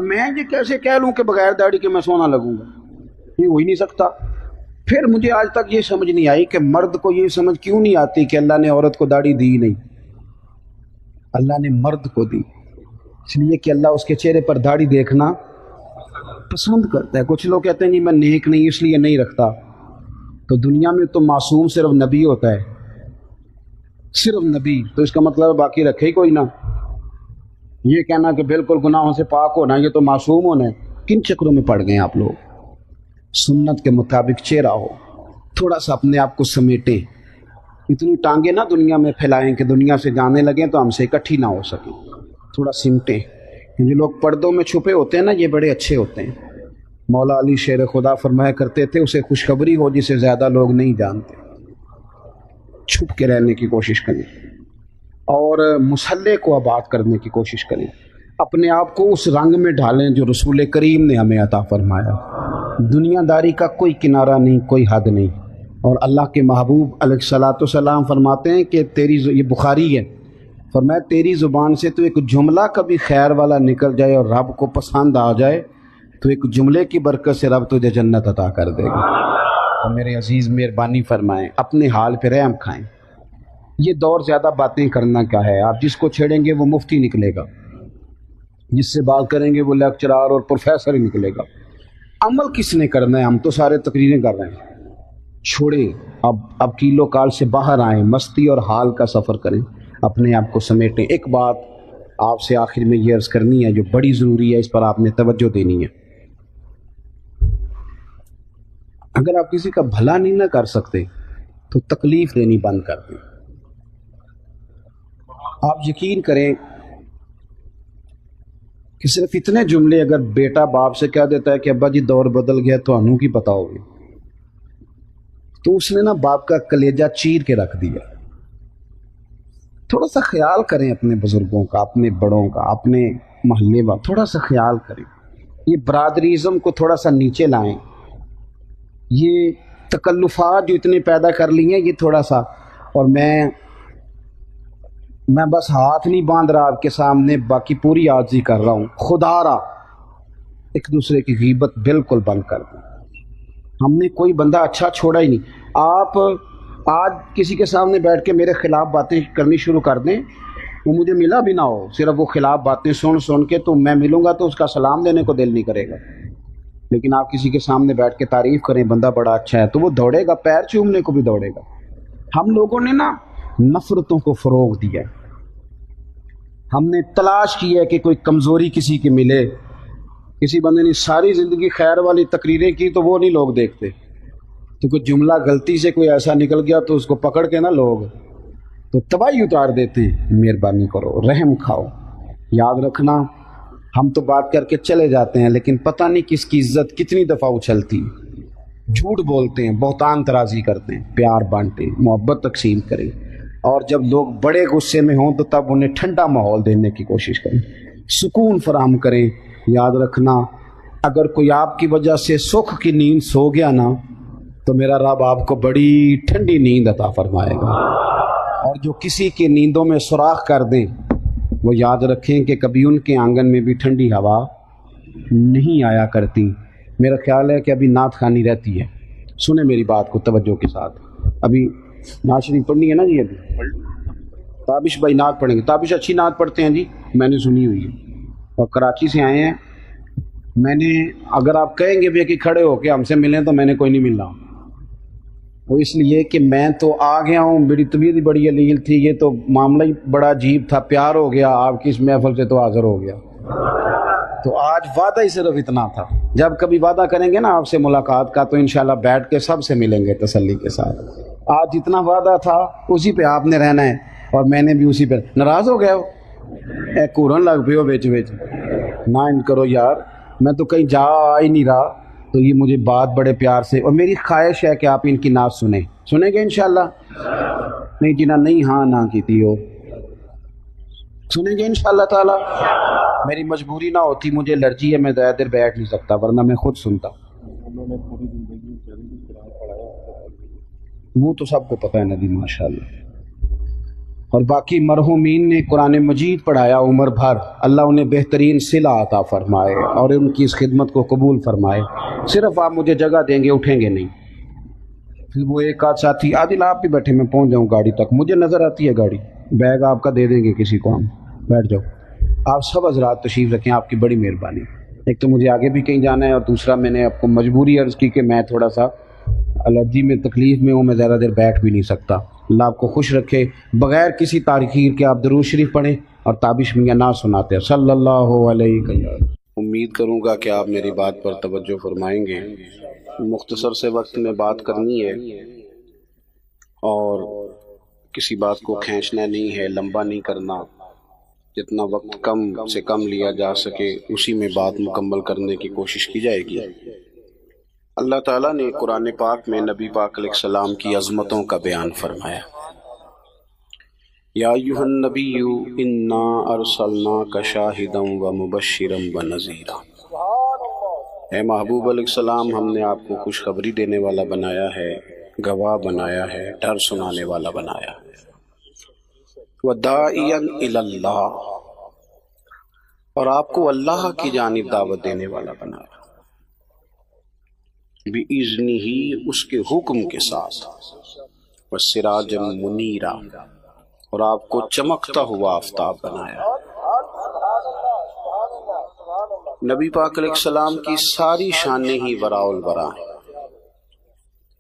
میں یہ کیسے کہہ لوں کہ بغیر داڑھی کے میں سونا لگوں گا؟ یہ ہو ہی نہیں سکتا۔ پھر مجھے آج تک یہ سمجھ نہیں آئی کہ مرد کو یہ سمجھ کیوں نہیں آتی کہ اللہ نے عورت کو داڑھی دی نہیں، اللہ نے مرد کو دی، اس لیے کہ اللہ اس کے چہرے پر داڑھی دیکھنا پسند کرتا ہے۔ کچھ لوگ کہتے ہیں جی میں نیک نہیں اس لیے نہیں رکھتا، تو دنیا میں تو معصوم صرف نبی ہوتا ہے، صرف نبی، تو اس کا مطلب باقی رکھے ہی کوئی نہ۔ یہ کہنا کہ بالکل گناہوں سے پاک ہونا یہ تو معصوم ہونا ہے، کن چکروں میں پڑ گئے آپ لوگ؟ سنت کے مطابق چہرہ ہو، تھوڑا سا اپنے آپ کو سمیٹیں، اتنی ٹانگیں نہ دنیا میں پھیلائیں کہ دنیا سے جانے لگیں تو ہم سے اکٹھی نہ ہو سکیں، تھوڑا سمٹیں۔ جو لوگ پردوں میں چھپے ہوتے ہیں نا یہ بڑے اچھے ہوتے ہیں، مولا علی شیر خدا فرمایا کرتے تھے اسے خوشخبری ہو جسے زیادہ لوگ نہیں جانتے، چھپ کے رہنے کی کوشش کریں اور مسلح کو آباد کرنے کی کوشش کریں، اپنے آپ کو اس رنگ میں ڈھالیں جو رسول کریم نے ہمیں عطا فرمایا۔ دنیا داری کا کوئی کنارہ نہیں، کوئی حد نہیں، اور اللہ کے محبوب علیہ الصلوۃ والسلام فرماتے ہیں کہ یہ بخاری ہے، فرمایا تیری زبان سے تو ایک جملہ کبھی خیر والا نکل جائے اور رب کو پسند آ جائے تو ایک جملے کی برکت سے رب تجھے جنت عطا کر دے گا۔ اور میرے عزیز مہربانی فرمائیں، اپنے حال پہ رحم کھائیں۔ یہ دور زیادہ باتیں کرنا کیا ہے، آپ جس کو چھیڑیں گے وہ مفتی نکلے گا، جس سے بات کریں گے وہ لیکچرار اور پروفیسر ہی نکلے گا۔ عمل کس نے کرنا ہے؟ ہم تو سارے تقریریں کر رہے ہیں۔ چھوڑیں، اب کیلو کال سے باہر آئیں، مستی اور حال کا سفر کریں، اپنے آپ کو سمیٹیں۔ ایک بات آپ سے آخر میں یہ عرض کرنی ہے جو بڑی ضروری ہے، اس پر آپ نے توجہ دینی ہے۔ اگر آپ کسی کا بھلا نہیں نہ کر سکتے تو تکلیف دینی بند کر دیں۔ آپ یقین کریں کہ صرف اتنے جملے اگر بیٹا باپ سے کہہ دیتا ہے کہ ابا جی دور بدل گیا تو انہوں کی پتہ ہوگی، تو اس نے نا باپ کا کلیجہ چیر کے رکھ دیا۔ تھوڑا سا خیال کریں اپنے بزرگوں کا، اپنے بڑوں کا، اپنے محلے کا، تھوڑا سا خیال کریں۔ یہ برادریزم کو تھوڑا سا نیچے لائیں، یہ تکلفات جو اتنے پیدا کر لی ہیں یہ تھوڑا سا، اور میں بس ہاتھ نہیں باندھ رہا آپ کے سامنے، باقی پوری عاجزی کر رہا ہوں، خدا را ایک دوسرے کی غیبت بالکل بند کر دیں۔ ہم نے کوئی بندہ اچھا چھوڑا ہی نہیں۔ آپ آج کسی کے سامنے بیٹھ کے میرے خلاف باتیں کرنی شروع کر دیں، وہ مجھے ملا بھی نہ ہو، صرف وہ خلاف باتیں سن کے تو میں ملوں گا تو اس کا سلام دینے کو دل نہیں کرے گا، لیکن آپ کسی کے سامنے بیٹھ کے تعریف کریں بندہ بڑا اچھا ہے تو وہ دوڑے گا، پیر چومنے کو بھی دوڑے گا۔ ہم لوگوں نے نا نفرتوں کو فروغ دیا، ہم نے تلاش کی ہے کہ کوئی کمزوری کسی کی ملے۔ کسی بندے نے ساری زندگی خیر والی تقریریں کی تو وہ نہیں لوگ دیکھتے، تو کوئی جملہ غلطی سے کوئی ایسا نکل گیا تو اس کو پکڑ کے نا لوگ تو تباہی اتار دیتے ہیں۔ مہربانی کرو، رحم کھاؤ۔ یاد رکھنا ہم تو بات کر کے چلے جاتے ہیں لیکن پتہ نہیں کس کی عزت کتنی دفعہ اچھلتی۔ جھوٹ بولتے ہیں، بہتان ترازی کرتے ہیں، پیار بانٹیں، محبت تقسیم کریں، اور جب لوگ بڑے غصے میں ہوں تو تب انہیں ٹھنڈا ماحول دینے کی کوشش کریں، سکون فراہم کریں۔ یاد رکھنا اگر کوئی آپ کی وجہ سے سکھ کی نیند سو گیا نا تو میرا رب آپ کو بڑی ٹھنڈی نیند عطا فرمائے گا، اور جو کسی کی نیندوں میں سوراخ کر دیں وہ یاد رکھیں کہ کبھی ان کے آنگن میں بھی ٹھنڈی ہوا نہیں آیا کرتی۔ میرا خیال ہے کہ ابھی نعت خوانی رہتی ہے، سنیں میری بات کو توجہ کے ساتھ۔ ابھی نعت شریف پڑھنی ہے نا جی، ابھی تابش بھائی نعت پڑھیں گے۔ تابش اچھی نعت پڑھتے ہیں جی، میں نے سنی ہوئی ہے، اور کراچی سے آئے ہیں۔ میں نے اگر آپ کہیں گے بھی کہ کھڑے ہو کے ہم سے ملیں تو میں نے کوئی نہیں ملنا، وہ اس لیے کہ میں تو آ گیا ہوں، میری طبیعت ہی بڑی علیل تھی، یہ تو معاملہ ہی بڑا عجیب تھا، پیار ہو گیا آپ کی اس محفل سے تو حاضر ہو گیا۔ تو آج وعدہ ہی صرف اتنا تھا، جب کبھی وعدہ کریں گے نا آپ سے ملاقات کا تو انشاءاللہ بیٹھ کے سب سے ملیں گے تسلی کے ساتھ۔ آج جتنا وعدہ تھا اسی پہ آپ نے رہنا ہے، اور میں نے بھی اسی پہ۔ ناراض ہو گئے ہو، اے کورن لگ پہ ہو بیچ نہ ان کرو یار، میں تو کہیں جا ہی نہیں رہا، تو یہ مجھے بات بڑے پیار سے، اور میری خواہش ہے کہ آپ ان کی نعت سنیں گے انشاءاللہ؟ نہیں جی، نہیں ہاں نہ کیتی ہو، سنیں گے انشاءاللہ تعالی؟ میری مجبوری نہ ہوتی، مجھے الرجی ہے، میں زیادہ دیر بیٹھ نہیں سکتا، ورنہ میں خود سنتا۔ وہ تو سب کو پتہ ہے ندی ماشاءاللہ۔ اور باقی مرحومین نے قرآن مجید پڑھایا عمر بھر، اللہ انہیں بہترین صلہ عطا فرمائے اور ان کی اس خدمت کو قبول فرمائے۔ صرف آپ مجھے جگہ دیں گے، اٹھیں گے نہیں۔ پھر وہ ایک آدھ ساتھی، عادل آپ بھی بیٹھے، میں پہنچ جاؤں گاڑی تک، مجھے نظر آتی ہے گاڑی، بیگ آپ کا دے دیں گے کسی کو، ہم بیٹھ جاؤ۔ آپ سب حضرات تشریف رکھیں، آپ کی بڑی مہربانی۔ ایک تو مجھے آگے بھی کہیں جانا ہے، اور دوسرا میں نے آپ کو مجبوری عرض کی کہ میں تھوڑا سا الرجی میں تکلیف میں ہوں، میں زیادہ دیر بیٹھ بھی نہیں سکتا۔ اللہ آپ کو خوش رکھے۔ بغیر کسی تاخیر کے آپ درود شریف پڑھیں اور تابش میاں نعت سناتے ہیں صلی اللہ علیہ وسلم۔ امید کروں گا کہ آپ میری بات پر توجہ فرمائیں گے۔ مختصر سے وقت میں بات کرنی ہے اور کسی بات کو کھینچنا نہیں ہے، لمبا نہیں کرنا، جتنا وقت کم سے کم لیا جا سکے اسی میں بات مکمل کرنے کی کوشش کی جائے گی۔ اللہ تعالیٰ نے قرآن پاک میں نبی پاک علیہ السلام کی عظمتوں کا بیان فرمایا۔ یا ایھا النبی انا ارسلناک شاہدا ومبشرا ونذیرا، اے محبوب علیہ السلام ہم نے آپ کو خوشخبری دینے والا بنایا ہے، گواہ بنایا ہے، ڈر سنانے والا بنایا ہے، وداعیا الی اللہ، اور آپ کو اللہ کی جانب دعوت دینے والا بنایا، بِإِذْنِهِ اس کے حکم کے ساتھ، وَسِرَاجًا مُنِيرًا اور آپ کو چمکتا ہوا آفتاب بنایا۔ نبی پاک علیہ السلام کی ساری شانیں ہی وراء الورا ہیں،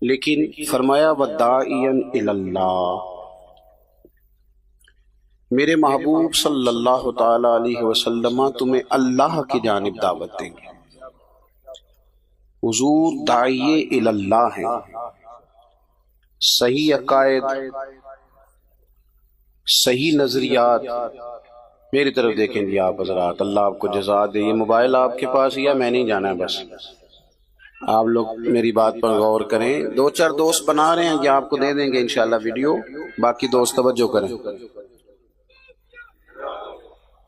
لیکن فرمایا وَدَاعِيًا إِلَى اللَّهِ، میرے محبوب صلی اللہ تعالی علیہ وسلم تمہیں اللہ کی جانب دعوت دیں گے۔ حضور داعیے الی اللہ ہیں، صحیح عقائد، صحیح نظریات۔ میری طرف دیکھیں جی آپ حضرات، اللہ آپ کو جزا دے۔ یہ موبائل آپ کے پاس ہی ہے، میں نہیں جانا ہے، بس آپ لوگ میری بات پر غور کریں۔ دو چار دوست بنا رہے ہیں، یہ آپ کو دے دیں گے انشاءاللہ ویڈیو، باقی دوست توجہ کریں۔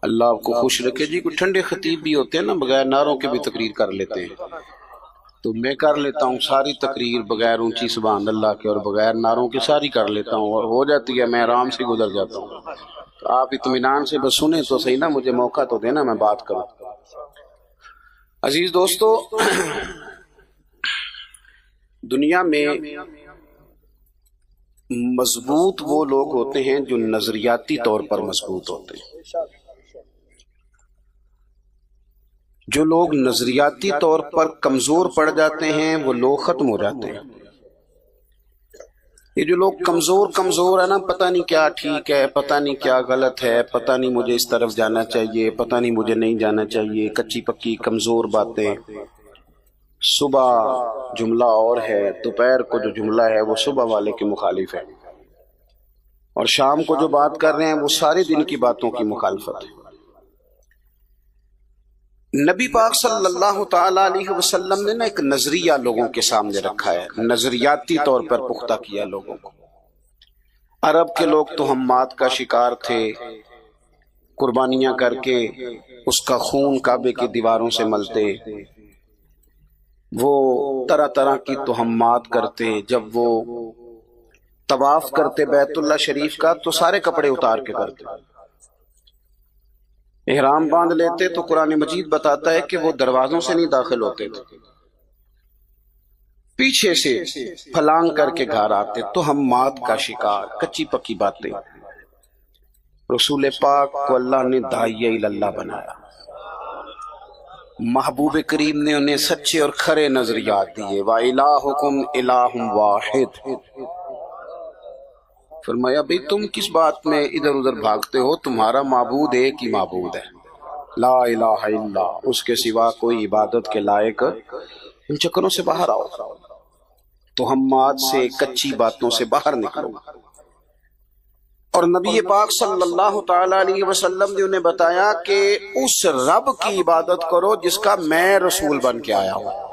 اللہ آپ کو خوش رکھے جی۔ کوئی ٹھنڈے خطیب بھی ہوتے ہیں نا، بغیر نعروں کے بھی تقریر کر لیتے ہیں، تو میں کر لیتا ہوں ساری تقریر بغیر اونچی سبحان اللہ کے اور بغیر نعروں کے ساری کر لیتا ہوں، اور ہو جاتی ہے، میں آرام سے گزر جاتا ہوں۔ تو آپ اطمینان سے بس سنیں تو صحیح نا، مجھے موقع تو دینا میں بات کروں۔ عزیز دوستو، دنیا میں مضبوط وہ لوگ ہوتے ہیں جو نظریاتی طور پر مضبوط ہوتے ہیں۔ جو لوگ نظریاتی طور پر کمزور پڑ جاتے ہیں وہ لوگ ختم ہو جاتے ہیں۔ یہ جو لوگ کمزور ہے نا، پتہ نہیں کیا ٹھیک ہے، پتہ نہیں کیا غلط ہے، پتہ نہیں مجھے اس طرف جانا چاہیے، پتہ نہیں مجھے نہیں جانا چاہیے، کچی پکی کمزور باتیں۔ صبح جملہ اور ہے، دوپہر کو جو جملہ ہے وہ صبح والے کے مخالف ہے، اور شام کو جو بات کر رہے ہیں وہ سارے دن کی باتوں کی مخالفت ہے۔ نبی پاک صلی اللہ تعالی علیہ وسلم نے نا ایک نظریہ لوگوں کے سامنے رکھا ہے، نظریاتی طور پر پختہ کیا لوگوں کو۔ عرب کے لوگ تہمات کا شکار تھے، قربانیاں کر کے اس کا خون کعبے کی دیواروں سے ملتے، وہ طرح طرح کی تہمات کرتے۔ جب وہ طواف کرتے بیت اللہ شریف کا تو سارے کپڑے اتار کے کرتے، احرام باندھ لیتے تو قرآن مجید بتاتا ہے کہ وہ دروازوں سے نہیں داخل ہوتے تھے، پیچھے سے پھلانگ کر کے گھر آتے۔ تہمات کا شکار، کچی پکی باتیں۔ رسول پاک کو اللہ نے داعیہ الی اللہ بنایا، محبوب کریم نے انہیں سچے اور کھرے نظریات دیے۔ وَإِلَٰهُكُمْ إِلَٰهٌ وَاحِدٌ، فرمایا بھئی تم کس بات میں ادھر ادھر بھاگتے ہو، تمہارا معبود ایک ہی معبود ہے، لا الہ الا، اس کے سوا کوئی عبادت کے لائق۔ ان چکروں سے باہر آؤ، تہمات سے، کچی باتوں سے باہر نکلو۔ اور نبی پاک صلی اللہ تعالی علیہ وسلم نے انہیں بتایا کہ اس رب کی عبادت کرو جس کا میں رسول بن کے آیا ہوں۔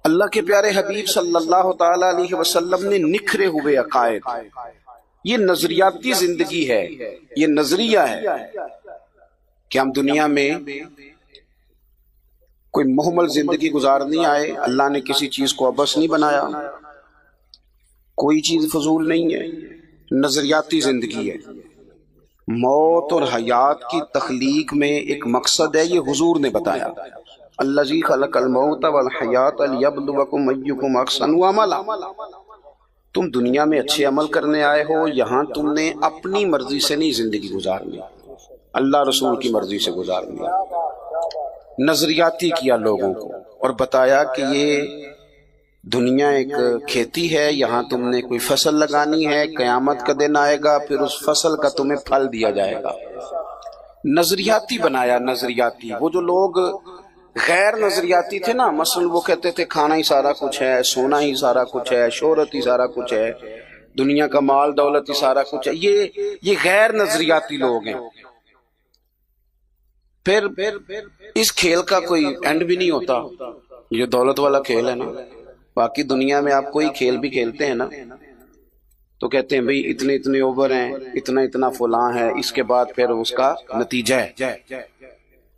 اللہ کے پیارے حبیب صلی اللہ تعالی علیہ وسلم نے نکھرے ہوئے عقائد، یہ نظریاتی زندگی ہے، یہ نظریہ ہے کہ ہم دنیا میں کوئی محمل زندگی گزارنی آئے۔ اللہ نے کسی چیز کو عبث نہیں بنایا، کوئی چیز فضول نہیں ہے، نظریاتی زندگی ہے۔ موت اور حیات کی تخلیق میں ایک مقصد ہے، یہ حضور نے بتایا، الذی خلق الموت والحیات لیبلوکم ایکم احسن عملا۔ تم دنیا میں اچھے عمل کرنے آئے ہو، یہاں تم نے اپنی مرضی سے نہیں زندگی گزارنی، اللہ رسول کی مرضی سے گزارنی۔ نظریاتی کیا لوگوں کو اور بتایا کہ یہ دنیا ایک کھیتی ہے، یہاں تم نے کوئی فصل لگانی ہے، قیامت کا دن آئے گا پھر اس فصل کا تمہیں پھل دیا جائے گا۔ نظریاتی بنایا، نظریاتی۔ وہ جو لوگ غیر نظریاتی تھے نا، مثلا وہ کہتے تھے کھانا ہی سارا کچھ ہے، سونا ہی سارا کچھ ہے، شہرت ہی سارا کچھ ہے، دنیا کا مال دولت ہی سارا کچھ ہے، یہ غیر نظریاتی لوگ ہیں۔ پھر اس کھیل کا کوئی اینڈ بھی نہیں ہوتا. یہ دولت والا کھیل ہے نا. باقی دنیا میں آپ کوئی کھیل بھی کھیلتے ہیں نا تو کہتے ہیں بھئی اتنے اتنے اوور ہیں، اتنا اتنا فلاں ہے، اس کے بعد پھر اس کا نتیجہ ہے،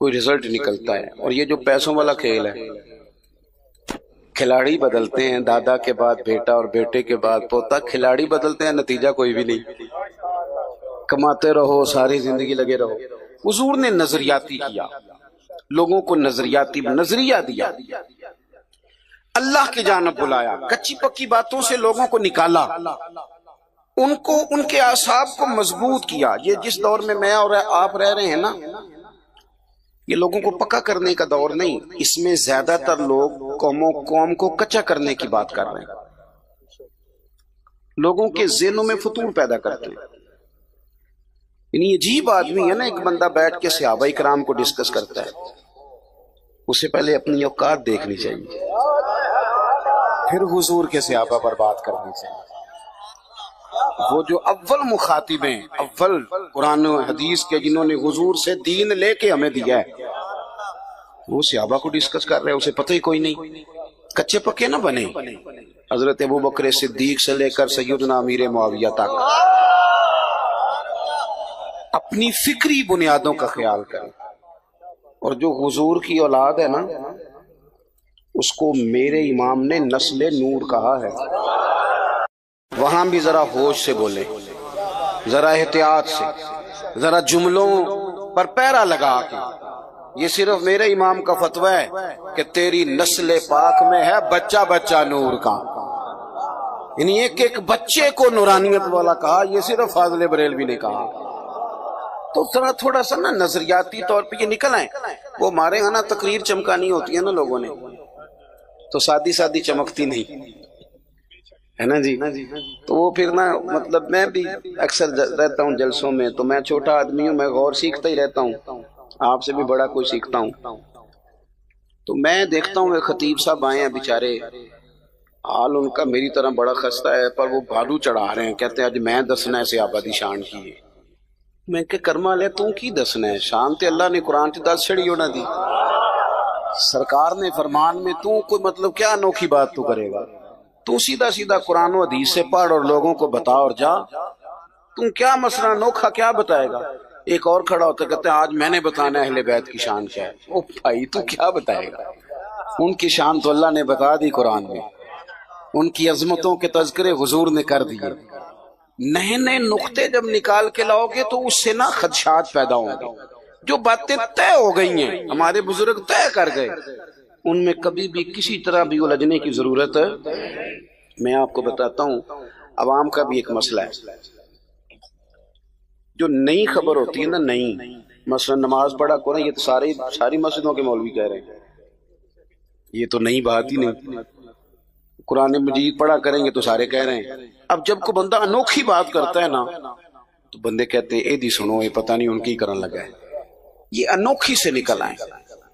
کوئی رزلٹ نکلتا ہے. اور یہ جو پیسوں والا کھیل ہے، کھلاڑی بدلتے ہیں، دادا کے بعد بیٹا اور بیٹے کے بعد پوتا، کھلاڑی بدلتے ہیں، نتیجہ کوئی بھی نہیں. کماتے رہو، ساری زندگی لگے رہو. حضور نے نظریاتی کیا، لوگوں کو نظریاتی نظریہ دیا، اللہ کی جانب بلایا، کچی پکی باتوں سے لوگوں کو نکالا، ان کو ان کے اعصاب کو مضبوط کیا. یہ جس دور میں اور آپ رہ رہے ہیں نا، یہ لوگوں کو پکا کرنے کا دور نہیں. اس میں زیادہ تر لوگ قوم کو کچا کرنے کی بات کر رہے ہیں، لوگوں کے ذہنوں میں فتور پیدا کرتے ہیں. یعنی عجیب آدمی ہے نا، ایک بندہ بیٹھ کے صحابہ کرام کو ڈسکس کرتا ہے، اس سے پہلے اپنی اوقات دیکھنی چاہیے، پھر حضور کے صحابہ پر بات کرنی چاہیے. وہ جو اول مخاطب ہیں، اول قرآن و حدیث کے، جنہوں نے حضور سے دین لے کے ہمیں دیا ہے، وہ صحابہ کو ڈسکس کر رہے ہیں، اسے پتہ ہی کوئی نہیں. کچے پکے نہ بنے. حضرت ابوبکر صدیق سے لے کر سیدنا امیر معاویہ تک اپنی فکری بنیادوں کا خیال کریں. اور جو حضور کی اولاد ہے نا، اس کو میرے امام نے نسل نور کہا ہے. وہاں بھی ذرا ہوش سے بولیں، ذرا احتیاط سے، ذرا جملوں پر پیرا لگا کے. یہ صرف میرے امام کا فتویٰ ہے کہ تیری نسل پاک میں ہے بچہ بچہ نور کا. یعنی ایک ایک بچے کو نورانیت والا کہا، یہ صرف فاضل بریلوی نے کہا. تو ذرا تھوڑا سا نا نظریاتی طور پہ یہ نکل آئیں. وہ ہمارے یہاں نا تقریر چمکانی ہوتی ہے نا لوگوں نے، تو سادی سادی چمکتی نہیں ہے نا جی. تو وہ پھر نا مطلب میں بھی اکثر رہتا ہوں جلسوں میں، تو میں چھوٹا آدمی ہوں، میں غور سیکھتا ہی رہتا ہوں، آپ سے بھی بڑا کوئی سیکھتا ہوں. تو میں دیکھتا ہوں خطیب صاحب آئے ہیں بیچارے، حال ان کا میری طرح بڑا خستہ ہے، پر وہ بھالو چڑھا رہے ہیں، کہتے ہیں آج میں دسنا ہے صحابہ دی شان کی. میں کہ کرما لے تو کی دسنا ہے، شان تے اللہ نے قرآن تے دس چھڑی ہونا دی، سرکار نے فرمان میں، تو کوئی مطلب کیا انوکھی بات تو کرے گا؟ تو سیدھا سیدھا قرآن و حدیث سے پڑھ اور لوگوں کو بتا اور جا. تم کیا مسئلہ انوکھا کیا بتائے گا؟ ایک اور کھڑا ہوتا کہتے ہیں آج میں نے بتانا اہل بیت کی شان کیا ہے. او بھائی تو کیا بتائے گا؟ ان کی شان تو اللہ نے بتا دی قرآن میں، ان کی عظمتوں کے تذکرے حضور نے کر دیے. نئے نئے نقطے جب نکال کے لاؤ گے تو اس سے نا خدشات پیدا ہوں گے. جو باتیں طے ہو گئی ہیں، ہمارے بزرگ طے کر گئے، ان میں کبھی بھی کسی طرح بھی الجھنے کی ضرورت ہے. میں آپ کو بتاتا ہوں، عوام کا بھی ایک مسئلہ ہے. جو نئی خبر ہوتی ہے نا، نئی، مثلا نماز پڑھا کریں، یہ تو ساری مسجدوں کے مولوی کہہ رہے ہیں، یہ تو نئی بات ہی نہیں. قرآن مجید پڑھا کریں گے تو سارے کہہ رہے ہیں. اب جب کوئی بندہ انوکھی بات کرتا ہے نا، تو بندے کہتے ہیں اے دی سنو، یہ پتہ نہیں ان کی کرن لگا ہے. یہ انوکھی سے نکل آئیں،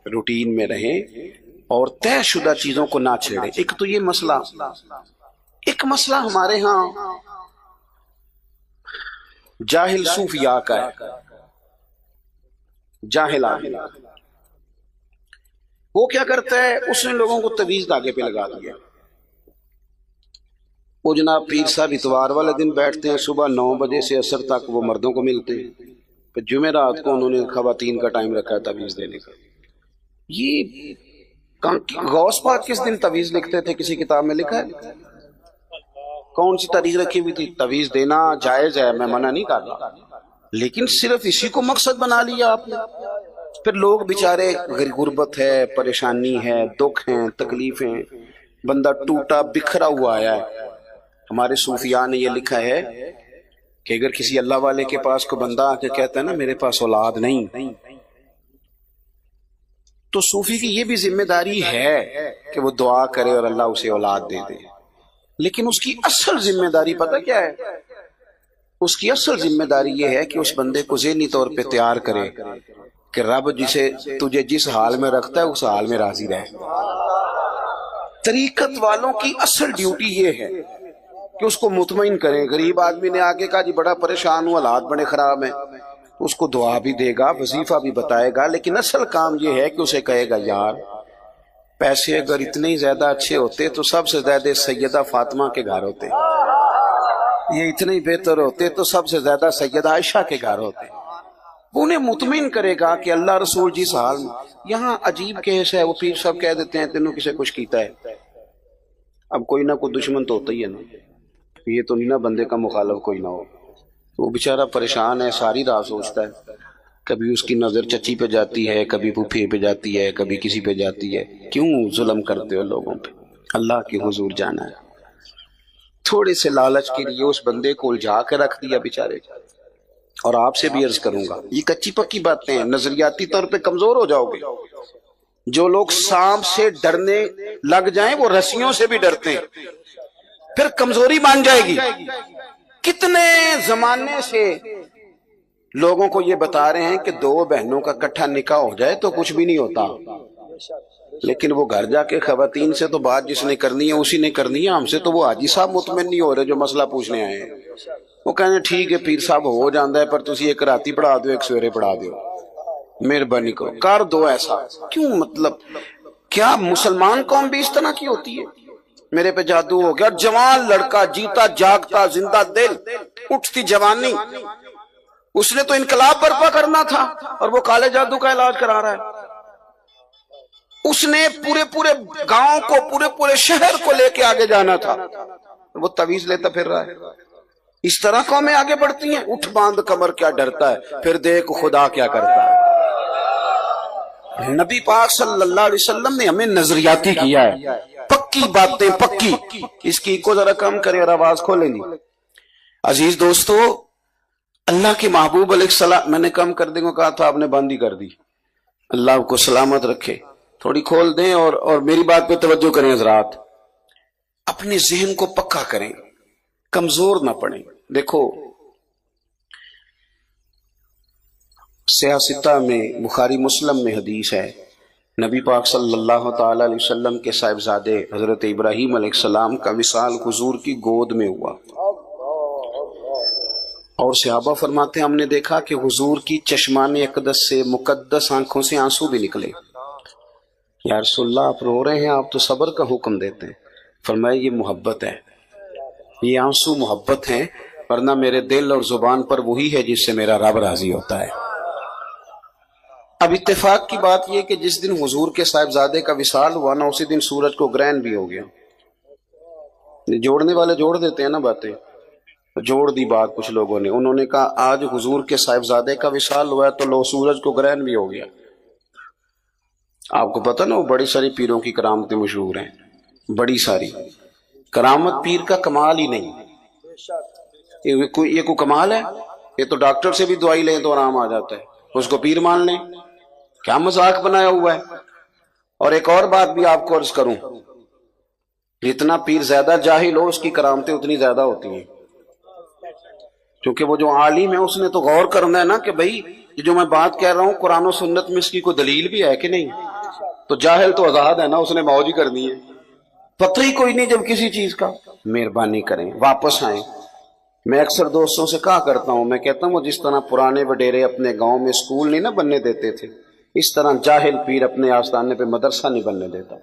روٹین میں رہیں اور طے شدہ چیزوں کو نہ چھیڑیں. ایک تو یہ مسئلہ، ایک مسئلہ ہمارے ہاں جاہل صوفیاء کا ہے. جاہل آدمی وہ کیا کرتا ہے، اس نے لوگوں کو تعویذ دھاگے پہ لگا دیا. وہ جناب پیر صاحب اتوار والے دن بیٹھتے ہیں، صبح 9 بجے سے عصر تک وہ مردوں کو ملتے ہیں، پھر جمعرات کو انہوں نے خواتین کا ٹائم رکھا ہے تعویذ دینے کا. یہ غوث پاک کس دن تعویذ لکھتے تھے؟ کسی کتاب میں لکھا ہے؟ کون سی تاریخ رکھی ہوئی تھی؟ تعویذ دینا جائز ہے، میں منع نہیں کر رہا، لیکن صرف اسی کو مقصد بنا لیا آپ نے. پھر لوگ بیچارے، غربت ہے، پریشانی ہے، دکھ ہیں، تکلیفیں، بندہ ٹوٹا بکھرا ہوا آیا ہے. ہمارے صوفیاء نے یہ لکھا ہے کہ اگر کسی اللہ والے کے پاس کو بندہ آ کے کہتا ہے نا میرے پاس اولاد نہیں، تو صوفی کی یہ بھی ذمہ داری ہے کہ وہ دعا کرے اور اللہ اسے اولاد دے دے. لیکن اس کی اصل ذمہ داری پتہ کیا ہے؟ اس کی اصل ذمہ داری یہ ہے کہ اس بندے کو ذہنی طور پہ تیار کرے کہ رب جسے تجھے جس حال میں رکھتا ہے اس حال میں راضی رہے. طریقت والوں کی اصل ڈیوٹی یہ ہے کہ اس کو مطمئن کریں. غریب آدمی نے آگے کہا جی بڑا پریشان ہوں، حالات بڑے خراب ہیں، اس کو دعا بھی دے گا، وظیفہ بھی بتائے گا، لیکن اصل کام یہ ہے کہ اسے کہے گا یار پیسے اگر اتنے ہی زیادہ اچھے ہوتے تو سب سے زیادہ سیدہ فاطمہ کے گھر ہوتے، یہ اتنے ہی بہتر ہوتے تو سب سے زیادہ سیدہ عائشہ کے گھر ہوتے۔ وہ انہیں مطمئن کرے گا کہ اللہ رسول جس حال میں، یہاں عجیب کیس ہے، وہ پیر صاحب کہہ دیتے ہیں تینوں کسے کچھ کیتا ہے۔ اب کوئی نہ کوئی دشمن تو ہوتا ہی ہے نا، یہ تو نہیں نا بندے کا مخالف کوئی نہ ہو، وہ بیچارہ پریشان ہے، ساری رات سوچتا ہے، کبھی اس کی نظر چچی پہ جاتی ہے، کبھی پھوپھی پہ جاتی ہے، کبھی کسی پہ جاتی ہے۔ کیوں ظلم کرتے ہو لوگوں پہ؟ اللہ کے حضور جانا ہے۔ تھوڑے سے لالچ کے لیے اس بندے کو الجھا کے رکھ دیا بیچارے۔ اور آپ سے بھی عرض کروں گا، یہ کچی پکی باتیں ہیں، نظریاتی طور پہ کمزور ہو جاؤ گے۔ جو لوگ سانپ سے ڈرنے لگ جائیں وہ رسیوں سے بھی ڈرتے ہیں، پھر کمزوری مان جائے گی۔ کتنے زمانے سے لوگوں کو یہ بتا رہے ہیں کہ دو بہنوں کا کٹھا نکاح ہو جائے تو کچھ بھی نہیں ہوتا، لیکن وہ گھر جا کے خواتین سے تو بات جس نے کرنی ہے اسی نے کرنی ہے۔ ہم سے تو وہ حاجی صاحب مطمئن نہیں ہو رہے جو مسئلہ پوچھنے آئے ہیں، وہ کہنے ٹھیک ہے پیر صاحب ہو جاندہ ہے، پر تسی ایک راتی پڑھا دو ایک سویرے پڑھا دو، مہربانی کرو کر دو ایسا۔ کیوں مطلب کیا مسلمان قوم بھی اس طرح کی ہوتی ہے؟ میرے پہ جادو ہو گیا، جوان لڑکا، جیتا جاگتا زندہ دل، اٹھتی جوانی، اس نے تو انقلاب برپا کرنا تھا اور وہ کالے جادو کا علاج کرا رہا ہے۔ اس نے پورے گاؤں کو، پورے شہر کو لے کے آگے جانا تھا، وہ تعویذ لیتا پھر رہا ہے۔ اس طرح قومیں آگے بڑھتی ہیں۔ اٹھ باندھ کمر کیا ڈرتا ہے، پھر دیکھ خدا کیا کرتا ہے۔ نبی پاک صلی اللہ علیہ وسلم نے ہمیں نظریاتی کیا ہے، پکی باتیں پکی۔ اس کی کو ذرا کم کرے اور آواز کھولیں گی۔ عزیز دوستو، اللہ کے محبوب علیہ السلام، میں نے کم کر دیں کو کہا تھا، آپ نے بند ہی کر دی۔ اللہ آپ کو سلامت رکھے، تھوڑی کھول دیں اور میری بات پہ توجہ کریں حضرات۔ اپنے ذہن کو پکا کریں، کمزور نہ پڑیں۔ دیکھو سیاستہ میں بخاری مسلم میں حدیث ہے، نبی پاک صلی اللہ تعالی علیہ وسلم کے صاحبزادے حضرت ابراہیم علیہ السلام کا وصال حضور کی گود میں ہوا، اور صحابہ فرماتے ہیں ہم نے دیکھا کہ حضور کی چشمان اقدس سے، مقدس آنکھوں سے آنسو بھی نکلے۔ یا رسول اللہ آپ رو رہے ہیں، آپ تو صبر کا حکم دیتے ہیں۔ فرمایا یہ محبت ہے، یہ آنسو محبت ہیں، ورنہ میرے دل اور زبان پر وہی ہے جس سے میرا رب راضی ہوتا ہے۔ اب اتفاق کی بات یہ کہ جس دن حضور کے صاحبزادے کا وصال ہوا نا، اسی دن سورج کو گرہن بھی ہو گیا۔ جوڑنے والے جوڑ دیتے ہیں نا باتیں، جوڑ دی بات کچھ لوگوں نے، انہوں نے کہا آج حضور کے صاحبزادے کا وصال ہوا ہے تو لو سورج کو گرہن بھی ہو گیا۔ آپ کو پتہ نا وہ بڑی ساری پیروں کی کرامتیں مشہور ہیں، بڑی ساری کرامت پیر کا کمال ہی نہیں، یہ کوئی کمال ہے؟ یہ تو ڈاکٹر سے بھی دوائی لیں تو آرام آ جاتا ہے، اس کو پیر مان لیں، کیا مذاق بنایا ہوا ہے۔ اور ایک اور بات بھی آپ کو عرض کروں، جتنا پیر زیادہ جاہل ہو اس کی کرامتیں اتنی زیادہ ہوتی ہیں، کیونکہ وہ جو عالم ہے اس نے تو غور کرنا ہے نا کہ بھئی یہ جو میں بات کہہ رہا ہوں قرآن و سنت میں اس کی کوئی دلیل بھی ہے کہ نہیں۔ تو جاہل تو آزاد ہے نا، اس نے موج ہی کرنی ہے، پتہ ہی کوئی نہیں جب کسی چیز کا۔ مہربانی کریں واپس آئیں۔ میں اکثر دوستوں سے کہا کرتا ہوں، میں کہتا ہوں وہ جس طرح پرانے وڈیرے اپنے گاؤں میں اسکول نہیں نہ بننے دیتے تھے، اس طرح جاہل پیر اپنے آستانے پہ مدرسہ نہیں بننے دیتا۔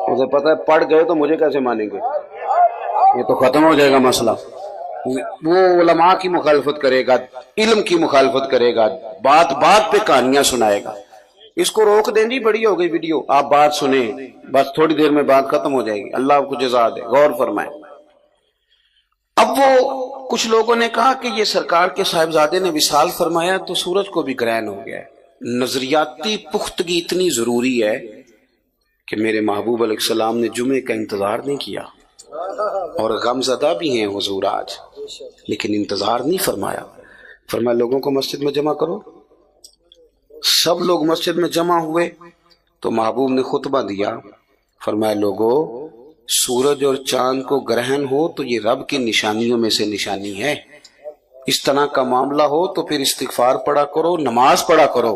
مجھے پتہ ہے پڑھ گئے تو مجھے کیسے مانیں گے، یہ تو ختم ہو جائے گا مسئلہ۔ وہ علماء کی مخالفت کرے گا، علم کی مخالفت کرے گا، بات بات پہ کہانیاں سنائے گا۔ اس کو روک دیں جی، بڑی ہو گئی ویڈیو، آپ بات سنیں، بس تھوڑی دیر میں بات ختم ہو جائے گی۔ اللہ آپ کو جزا دے، غور فرمائیں۔ اب وہ کچھ لوگوں نے کہا کہ یہ سرکار کے صاحبزادے نے وصال فرمایا تو سورج کو بھی گرہن ہو گیا ہے۔ نظریاتی پختگی اتنی ضروری ہے کہ میرے محبوب علیہ السلام نے جمعے کا انتظار نہیں کیا، اور غم زدہ بھی ہیں حضور آج، لیکن انتظار نہیں فرمایا۔ فرمایا لوگوں کو مسجد میں جمع کرو۔ سب لوگ مسجد میں جمع ہوئے تو محبوب نے خطبہ دیا، فرمایا لوگو سورج اور چاند کو گرہن ہو تو یہ رب کی نشانیوں میں سے نشانی ہے، اس طرح کا معاملہ ہو تو پھر استغفار پڑھا کرو، نماز پڑھا کرو۔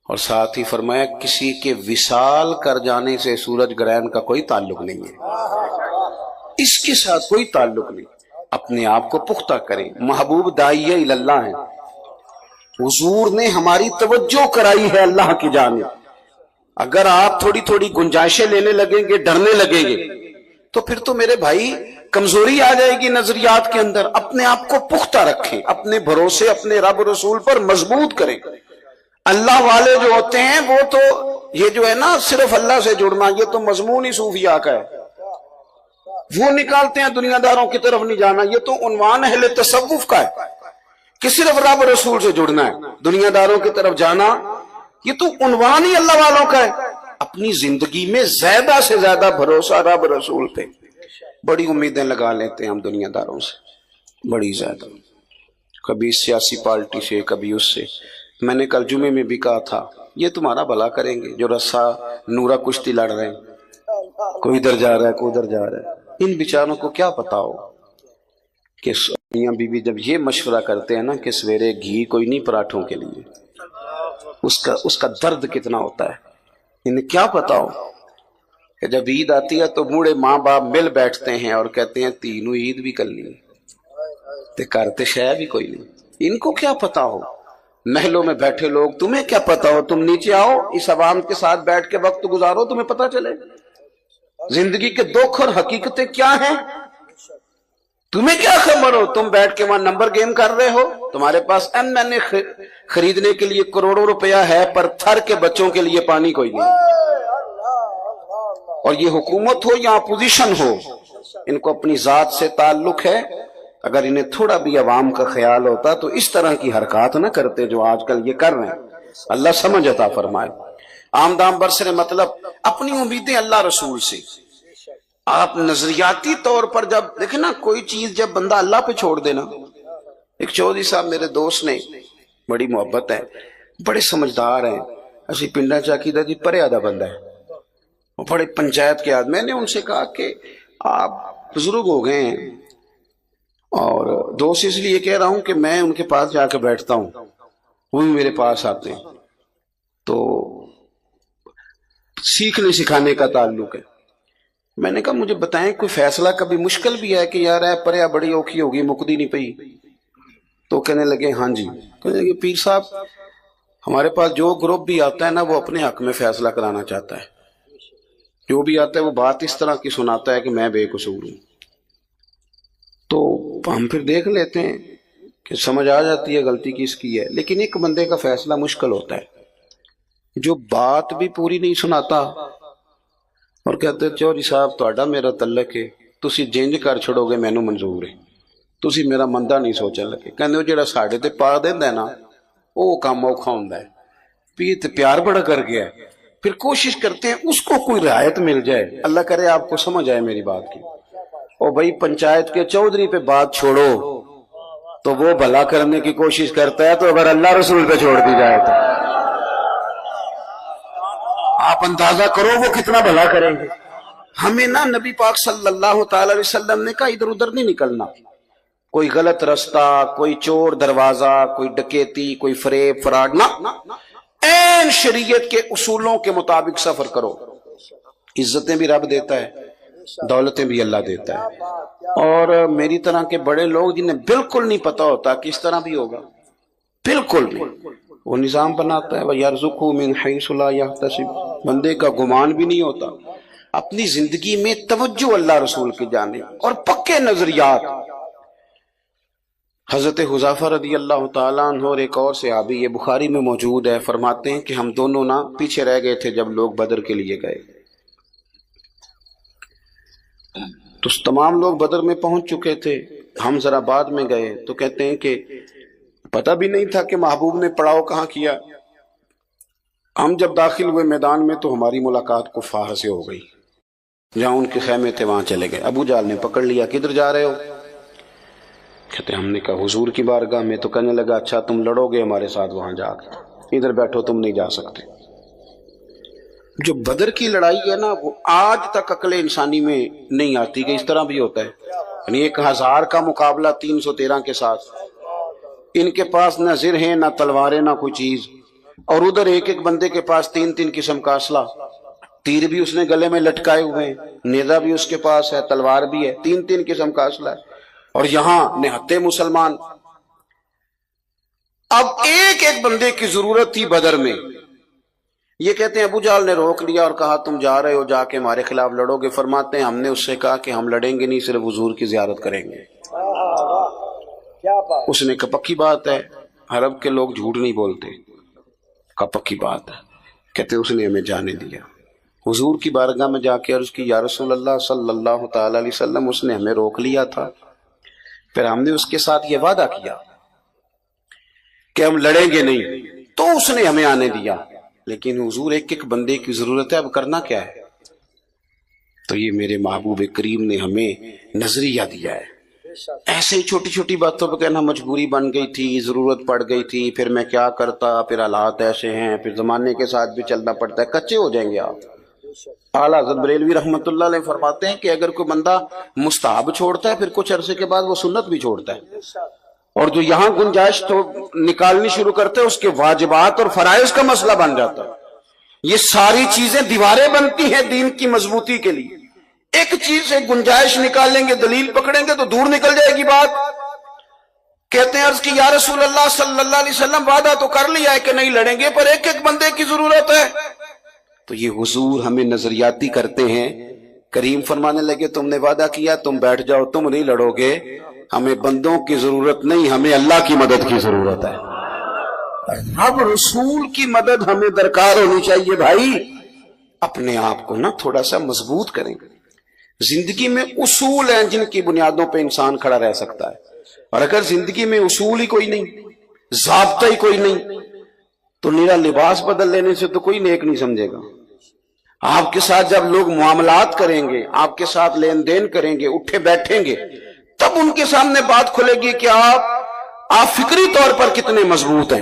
اور ساتھ ہی فرمایا کسی کے وصال کر جانے سے سورج گرہن کا کوئی تعلق نہیں ہے، اس کے ساتھ کوئی تعلق نہیں۔ اپنے آپ کو پختہ کریں، محبوب داعیہ اللہ ہیں، حضور نے ہماری توجہ کرائی ہے اللہ کی جانب. اگر آپ تھوڑی تھوڑی گنجائشیں لینے لگیں گے، ڈرنے لگیں گے، تو پھر تو میرے بھائی کمزوری آ جائے گی نظریات کے اندر. اپنے آپ کو پختہ رکھیں، اپنے بھروسے اپنے رب رسول پر مضبوط کریں. اللہ والے جو ہوتے ہیں وہ تو یہ جو ہے نا صرف اللہ سے جڑنا، یہ تو مضمون ہی صوفیاء کا ہے. وہ نکالتے ہیں دنیا داروں کی طرف نہیں جانا، یہ تو عنوان اہل تصوف کا ہے کہ صرف رب رسول سے جڑنا ہے. دنیا داروں کی طرف جانا یہ تو عنوان ہی اللہ والوں کا ہے. اپنی زندگی میں زیادہ سے زیادہ بھروسہ رب رسول پہ. بڑی امیدیں لگا لیتے ہیں ہم دنیا داروں سے، بڑی زیادہ، کبھی سیاسی پارٹی سے کبھی اس سے. میں نے کل جمعے میں بھی کہا تھا یہ تمہارا بھلا کریں گے جو رسا نورا کشتی لڑ رہے ہیں، کوئی ادھر جا رہا ہے کوئی ادھر جا رہا ہے. ان بیچاروں کو کیا پتا ہو کہ میاں بیوی جب یہ مشورہ کرتے ہیں نا کہ سویرے گھی کوئی نہیں پراٹھوں کے لیے، اس کا درد کتنا ہوتا ہے. انہیں کیا پتا ہو کہ جب عید آتی ہے تو بوڑھے ماں باپ مل بیٹھتے ہیں اور کہتے ہیں تینوں عید بھی کر لی تے کرتے شے بھی کوئی نہیں. ان کو کیا پتا ہو. محلوں میں بیٹھے لوگ، تمہیں کیا پتا ہو. تم نیچے آؤ، اس عوام کے ساتھ بیٹھ کے وقت گزارو، تمہیں پتا چلے زندگی کے دکھ اور حقیقتیں کیا ہیں. تمہیں کیا خبر ہو. تم بیٹھ کے وہاں نمبر گیم کر رہے ہو. تمہارے پاس ایم خریدنے کے لیے کروڑوں روپیہ ہے، پر تھر کے بچوں کے لیے پانی کوئی نہیں. اور یہ حکومت ہو یا اپوزیشن ہو، ان کو اپنی ذات سے تعلق ہے. اگر انہیں تھوڑا بھی عوام کا خیال ہوتا تو اس طرح کی حرکات نہ کرتے جو آج کل یہ کر رہے ہیں. اللہ سمجھ عطا فرمائے. عام دام برسر مطلب اپنی امیدیں اللہ رسول سے. آپ نظریاتی طور پر جب دیکھیں نا کوئی چیز جب بندہ اللہ پہ چھوڑ دینا. ایک چودھری صاحب میرے دوست نے، بڑی محبت ہے، بڑے سمجھدار ہیں، اسی پنڈا چاکی دا جی پرے آدھا بندہ ہے، وہ بڑے پنچایت کے آدمی. میں نے ان سے کہا کہ آپ بزرگ ہو گئے ہیں، اور دوست اس لیے کہہ رہا ہوں کہ میں ان کے پاس جا کے بیٹھتا ہوں، وہ بھی میرے پاس آتے ہیں، تو سیکھنے سکھانے کا تعلق ہے. میں نے کہا مجھے بتائیں کوئی فیصلہ کبھی مشکل بھی ہے کہ یار ہے پریا بڑی اوکھی ہوگی مکدی نہیں پئی؟ تو کہنے لگے ہاں جی. کہنے لگے پیر صاحب ہمارے پاس جو گروپ بھی آتا ہے نا وہ اپنے حق میں فیصلہ کرانا چاہتا ہے. جو بھی آتا ہے وہ بات اس طرح کی سناتا ہے کہ میں بے قصور ہوں. تو ہم پھر دیکھ لیتے ہیں کہ سمجھ آ جاتی ہے غلطی کس کی ہے. لیکن ایک بندے کا فیصلہ مشکل ہوتا ہے جو بات بھی پوری نہیں سناتا اور کہتے چودھری صاحب تہاڈا میرا تعلق ہے، تسی جنج کر چھڑو گے مینوں منظور ہے، تسی میرا مندا نہیں سوچن لگے. کہندے وہ جڑا ساڈے تے پا دیندا ہے نا وہ کام اوکھا ہوندا ہے. پیر تے پیار بڑا کر گیا ہے. پھر کوشش کرتے ہیں اس کو کوئی رعایت مل جائے. اللہ کرے آپ کو سمجھ آئے میری بات کی. او بھائی پنچایت کے چودھری پہ بات چھوڑو تو وہ بھلا کرنے کی کوشش کرتا ہے، تو اگر اللہ رسول پہ چھوڑ دی جائے تو آپ اندازہ کرو وہ کتنا بھلا کریں گے. ہمیں نا نبی پاک صلی اللہ تعالی علیہ وسلم نے کہا ادھر ادھر نہیں نکلنا. کوئی غلط رستہ، کوئی چور دروازہ، کوئی ڈکیتی، کوئی فریب فراڈ نہ، این شریعت کے اصولوں کے مطابق سفر کرو. عزتیں بھی رب دیتا ہے، دولتیں بھی اللہ دیتا ہے. اور میری طرح کے بڑے لوگ جنہیں بالکل نہیں پتا ہوتا کہ اس طرح بھی ہوگا، بالکل نہیں، وہ نظام بناتا ہے وَيَرْزُقْهُ مِنْ حَيْثُ لَا يَحْتَسِبُ. بندے کا گمان بھی نہیں ہوتا. اپنی زندگی میں توجہ اللہ رسول کی جانب اور پکے نظریات. حضرت حذیفہ رضی اللہ تعالیٰ عنہ اور ایک اور صحابی، یہ بخاری میں موجود ہے، فرماتے ہیں کہ ہم دونوں نا پیچھے رہ گئے تھے جب لوگ بدر کے لیے گئے. تو تمام لوگ بدر میں پہنچ چکے تھے، ہم ذرا بعد میں گئے. تو کہتے ہیں کہ پتہ بھی نہیں تھا کہ محبوب نے پڑاؤ کہاں کیا. ہم جب داخل ہوئے میدان میں تو ہماری ملاقات کفار سے ہو گئی. جہاں ان کے خیمے تھے وہاں چلے گئے. ابو جہل نے پکڑ لیا، کدھر جا رہے ہو؟ کہتے ہم نے کہا حضور کی بارگاہ میں. تو کہنے لگا اچھا تم لڑو گے ہمارے ساتھ وہاں جا کے، ادھر بیٹھو تم نہیں جا سکتے. جو بدر کی لڑائی ہے نا وہ آج تک عقل انسانی میں نہیں آتی کہ اس طرح بھی ہوتا ہے. یعنی 1000 کا مقابلہ 313 کے ساتھ. ان کے پاس نہ زر ہیں نہ تلواریں نہ کوئی چیز، اور ادھر ایک ایک بندے کے پاس 3 قسم کا اسلحہ. تیر بھی اس نے گلے میں لٹکائے ہوئے ہیں، نیزہ بھی اس کے پاس ہے، تلوار بھی ہے، 3 قسم کا اسلحہ ہے. اور یہاں نہتے مسلمان. اب ایک ایک بندے کی ضرورت تھی بدر میں. یہ کہتے ہیں ابو جہل نے روک لیا اور کہا تم جا رہے ہو، جا کے ہمارے خلاف لڑو گے. فرماتے ہیں ہم نے اس سے کہا کہ ہم لڑیں گے نہیں، صرف حضور کی زیارت کریں گے. اس نے کہا پکی بات ہے، عرب کے لوگ جھوٹ نہیں بولتے. کہا پکی بات ہے. کہتے اس نے ہمیں جانے دیا. حضور کی بارگاہ میں جا کے عرض کی یا رسول اللہ صلی اللہ تعالی علیہ وسلم، اس نے ہمیں روک لیا تھا، پھر ہم نے اس کے ساتھ یہ وعدہ کیا کہ ہم لڑیں گے نہیں، تو اس نے ہمیں آنے دیا. لیکن حضور ایک ایک بندے کی ضرورت ہے، اب کرنا کیا ہے؟ تو یہ میرے محبوب کریم نے ہمیں نظریہ دیا ہے. ایسے ہی چھوٹی چھوٹی باتوں پہ کہنا مجبوری بن گئی تھی، ضرورت پڑ گئی تھی، پھر میں کیا کرتا، پھر حالات ایسے ہیں، پھر زمانے کے ساتھ بھی چلنا پڑتا ہے، کچے ہو جائیں گے آپ. اعلیٰ حضرت بریلوی رحمۃ اللہ علیہ فرماتے ہیں کہ اگر کوئی بندہ مستحب چھوڑتا ہے، پھر کچھ عرصے کے بعد وہ سنت بھی چھوڑتا ہے، اور جو یہاں گنجائش تو نکالنی شروع کرتے ہیں اس کے واجبات اور فرائض کا مسئلہ بن جاتا ہے. یہ ساری چیزیں دیواریں بنتی ہیں دین کی مضبوطی کے لیے. ایک چیز سے گنجائش نکالیں گے، دلیل پکڑیں گے تو دور نکل جائے گی بات. کہتے ہیں عرض کی یا رسول اللہ صلی اللہ علیہ وسلم وعدہ تو کر لیا ہے کہ نہیں لڑیں گے، پر ایک ایک بندے کی ضرورت ہے. تو یہ حضور ہمیں نظریاتی کرتے ہیں. کریم فرمانے لگے تم نے وعدہ کیا، تم بیٹھ جاؤ، تم نہیں لڑو گے، ہمیں بندوں کی ضرورت نہیں، ہمیں اللہ کی مدد کی ضرورت ہے. رب رسول کی مدد ہمیں درکار ہونی چاہیے. بھائی اپنے آپ کو نا تھوڑا سا مضبوط کریں. زندگی میں اصول ہیں جن کی بنیادوں پہ انسان کھڑا رہ سکتا ہے، اور اگر زندگی میں اصول ہی کوئی نہیں، ضابطہ ہی کوئی نہیں، تو نیرا لباس بدل لینے سے تو کوئی نیک نہیں سمجھے گا. آپ کے ساتھ جب لوگ معاملات کریں گے، آپ کے ساتھ لین دین کریں گے، اٹھے بیٹھیں گے، تب ان کے سامنے بات کھلے گی کہ آپ فکری طور پر کتنے مضبوط ہیں.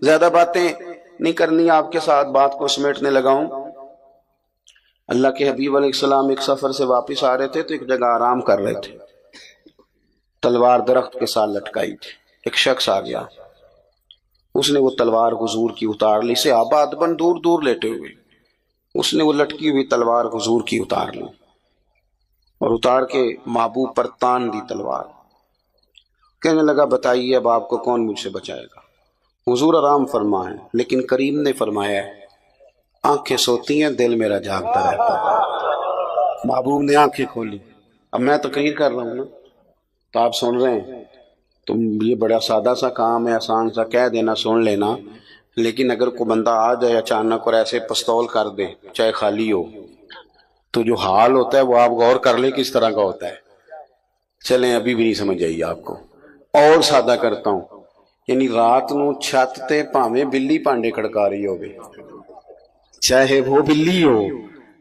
زیادہ باتیں نہیں کرنی، آپ کے ساتھ بات کو سمیٹنے لگاؤں. اللہ کے حبیب علیہ السلام ایک سفر سے واپس آ رہے تھے تو ایک جگہ آرام کر رہے تھے، تلوار درخت کے ساتھ لٹکائی تھی. ایک شخص آ گیا، اس نے وہ تلوار حضور کی اتار لی. صحابہ ادباً دور دور لیٹے ہوئے، اس نے وہ لٹکی ہوئی تلوار حضور کی اتار لی، اور اتار کے محبوب پر تان دی تلوار. کہنے لگا بتائیے اب آپ کو کون مجھ سے بچائے گا؟ حضور آرام فرمائیں، لیکن کریم نے فرمایا ہے آنکھیں سوتی ہیں، دل میرا جاگتا رہتا ہے. محبوب نے آنکھیں کھولی. اب میں تقریر کر رہا ہوں نا تو آپ سن رہے ہیں، تو یہ بڑا سادہ سا کام ہے، آسان سا کہہ دینا سن لینا. لیکن اگر کوئی بندہ آ جائے اچانک اور ایسے پستول کر دے چاہے خالی ہو، تو جو حال ہوتا ہے وہ آپ غور کر لیں کس طرح کا ہوتا ہے. چلیں ابھی بھی نہیں سمجھ آئی آپ کو، اور سادہ کرتا ہوں. یعنی رات نو چھت تے پاویں بلی پانڈے کھڑکا رہی ہوگی، چاہے وہ بلی ہو،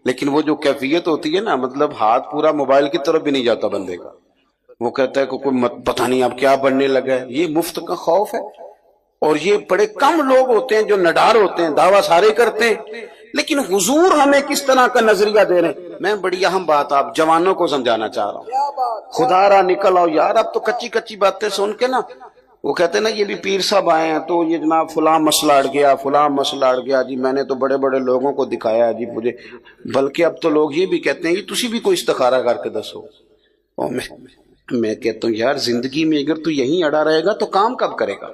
لیکن وہ جو کیفیت ہوتی ہے نا، مطلب ہاتھ پورا موبائل کی طرف بھی نہیں جاتا بندے کا. وہ کہتا ہے کہ کوئی پتہ نہیں اب کیا بننے لگا ہے. یہ مفت کا خوف ہے. اور یہ بڑے کم لوگ ہوتے ہیں جو نڈار ہوتے ہیں، دعویٰ سارے کرتے ہیں، لیکن حضور ہمیں کس طرح کا نظریہ دے رہے ہیں. میں بڑی اہم بات آپ جوانوں کو سمجھانا چاہ رہا ہوں. خدا را نکل آؤ یار. اب تو کچی کچی باتیں سن کے نا، وہ کہتے ہیں نا یہ بھی پیر صاحب آئے ہیں تو یہ جناب فلاں مسئلہ اڑ گیا، فلاں مسئلہ اڑ گیا جی، میں نے تو بڑے بڑے لوگوں کو دکھایا جی مجھے. بلکہ اب تو لوگ یہ بھی کہتے ہیں یہ تسی بھی کوئی استخارہ کر کے دسو. اور میں کہتا ہوں یار زندگی میں اگر تو یہیں اڑا رہے گا تو کام کب کرے گا؟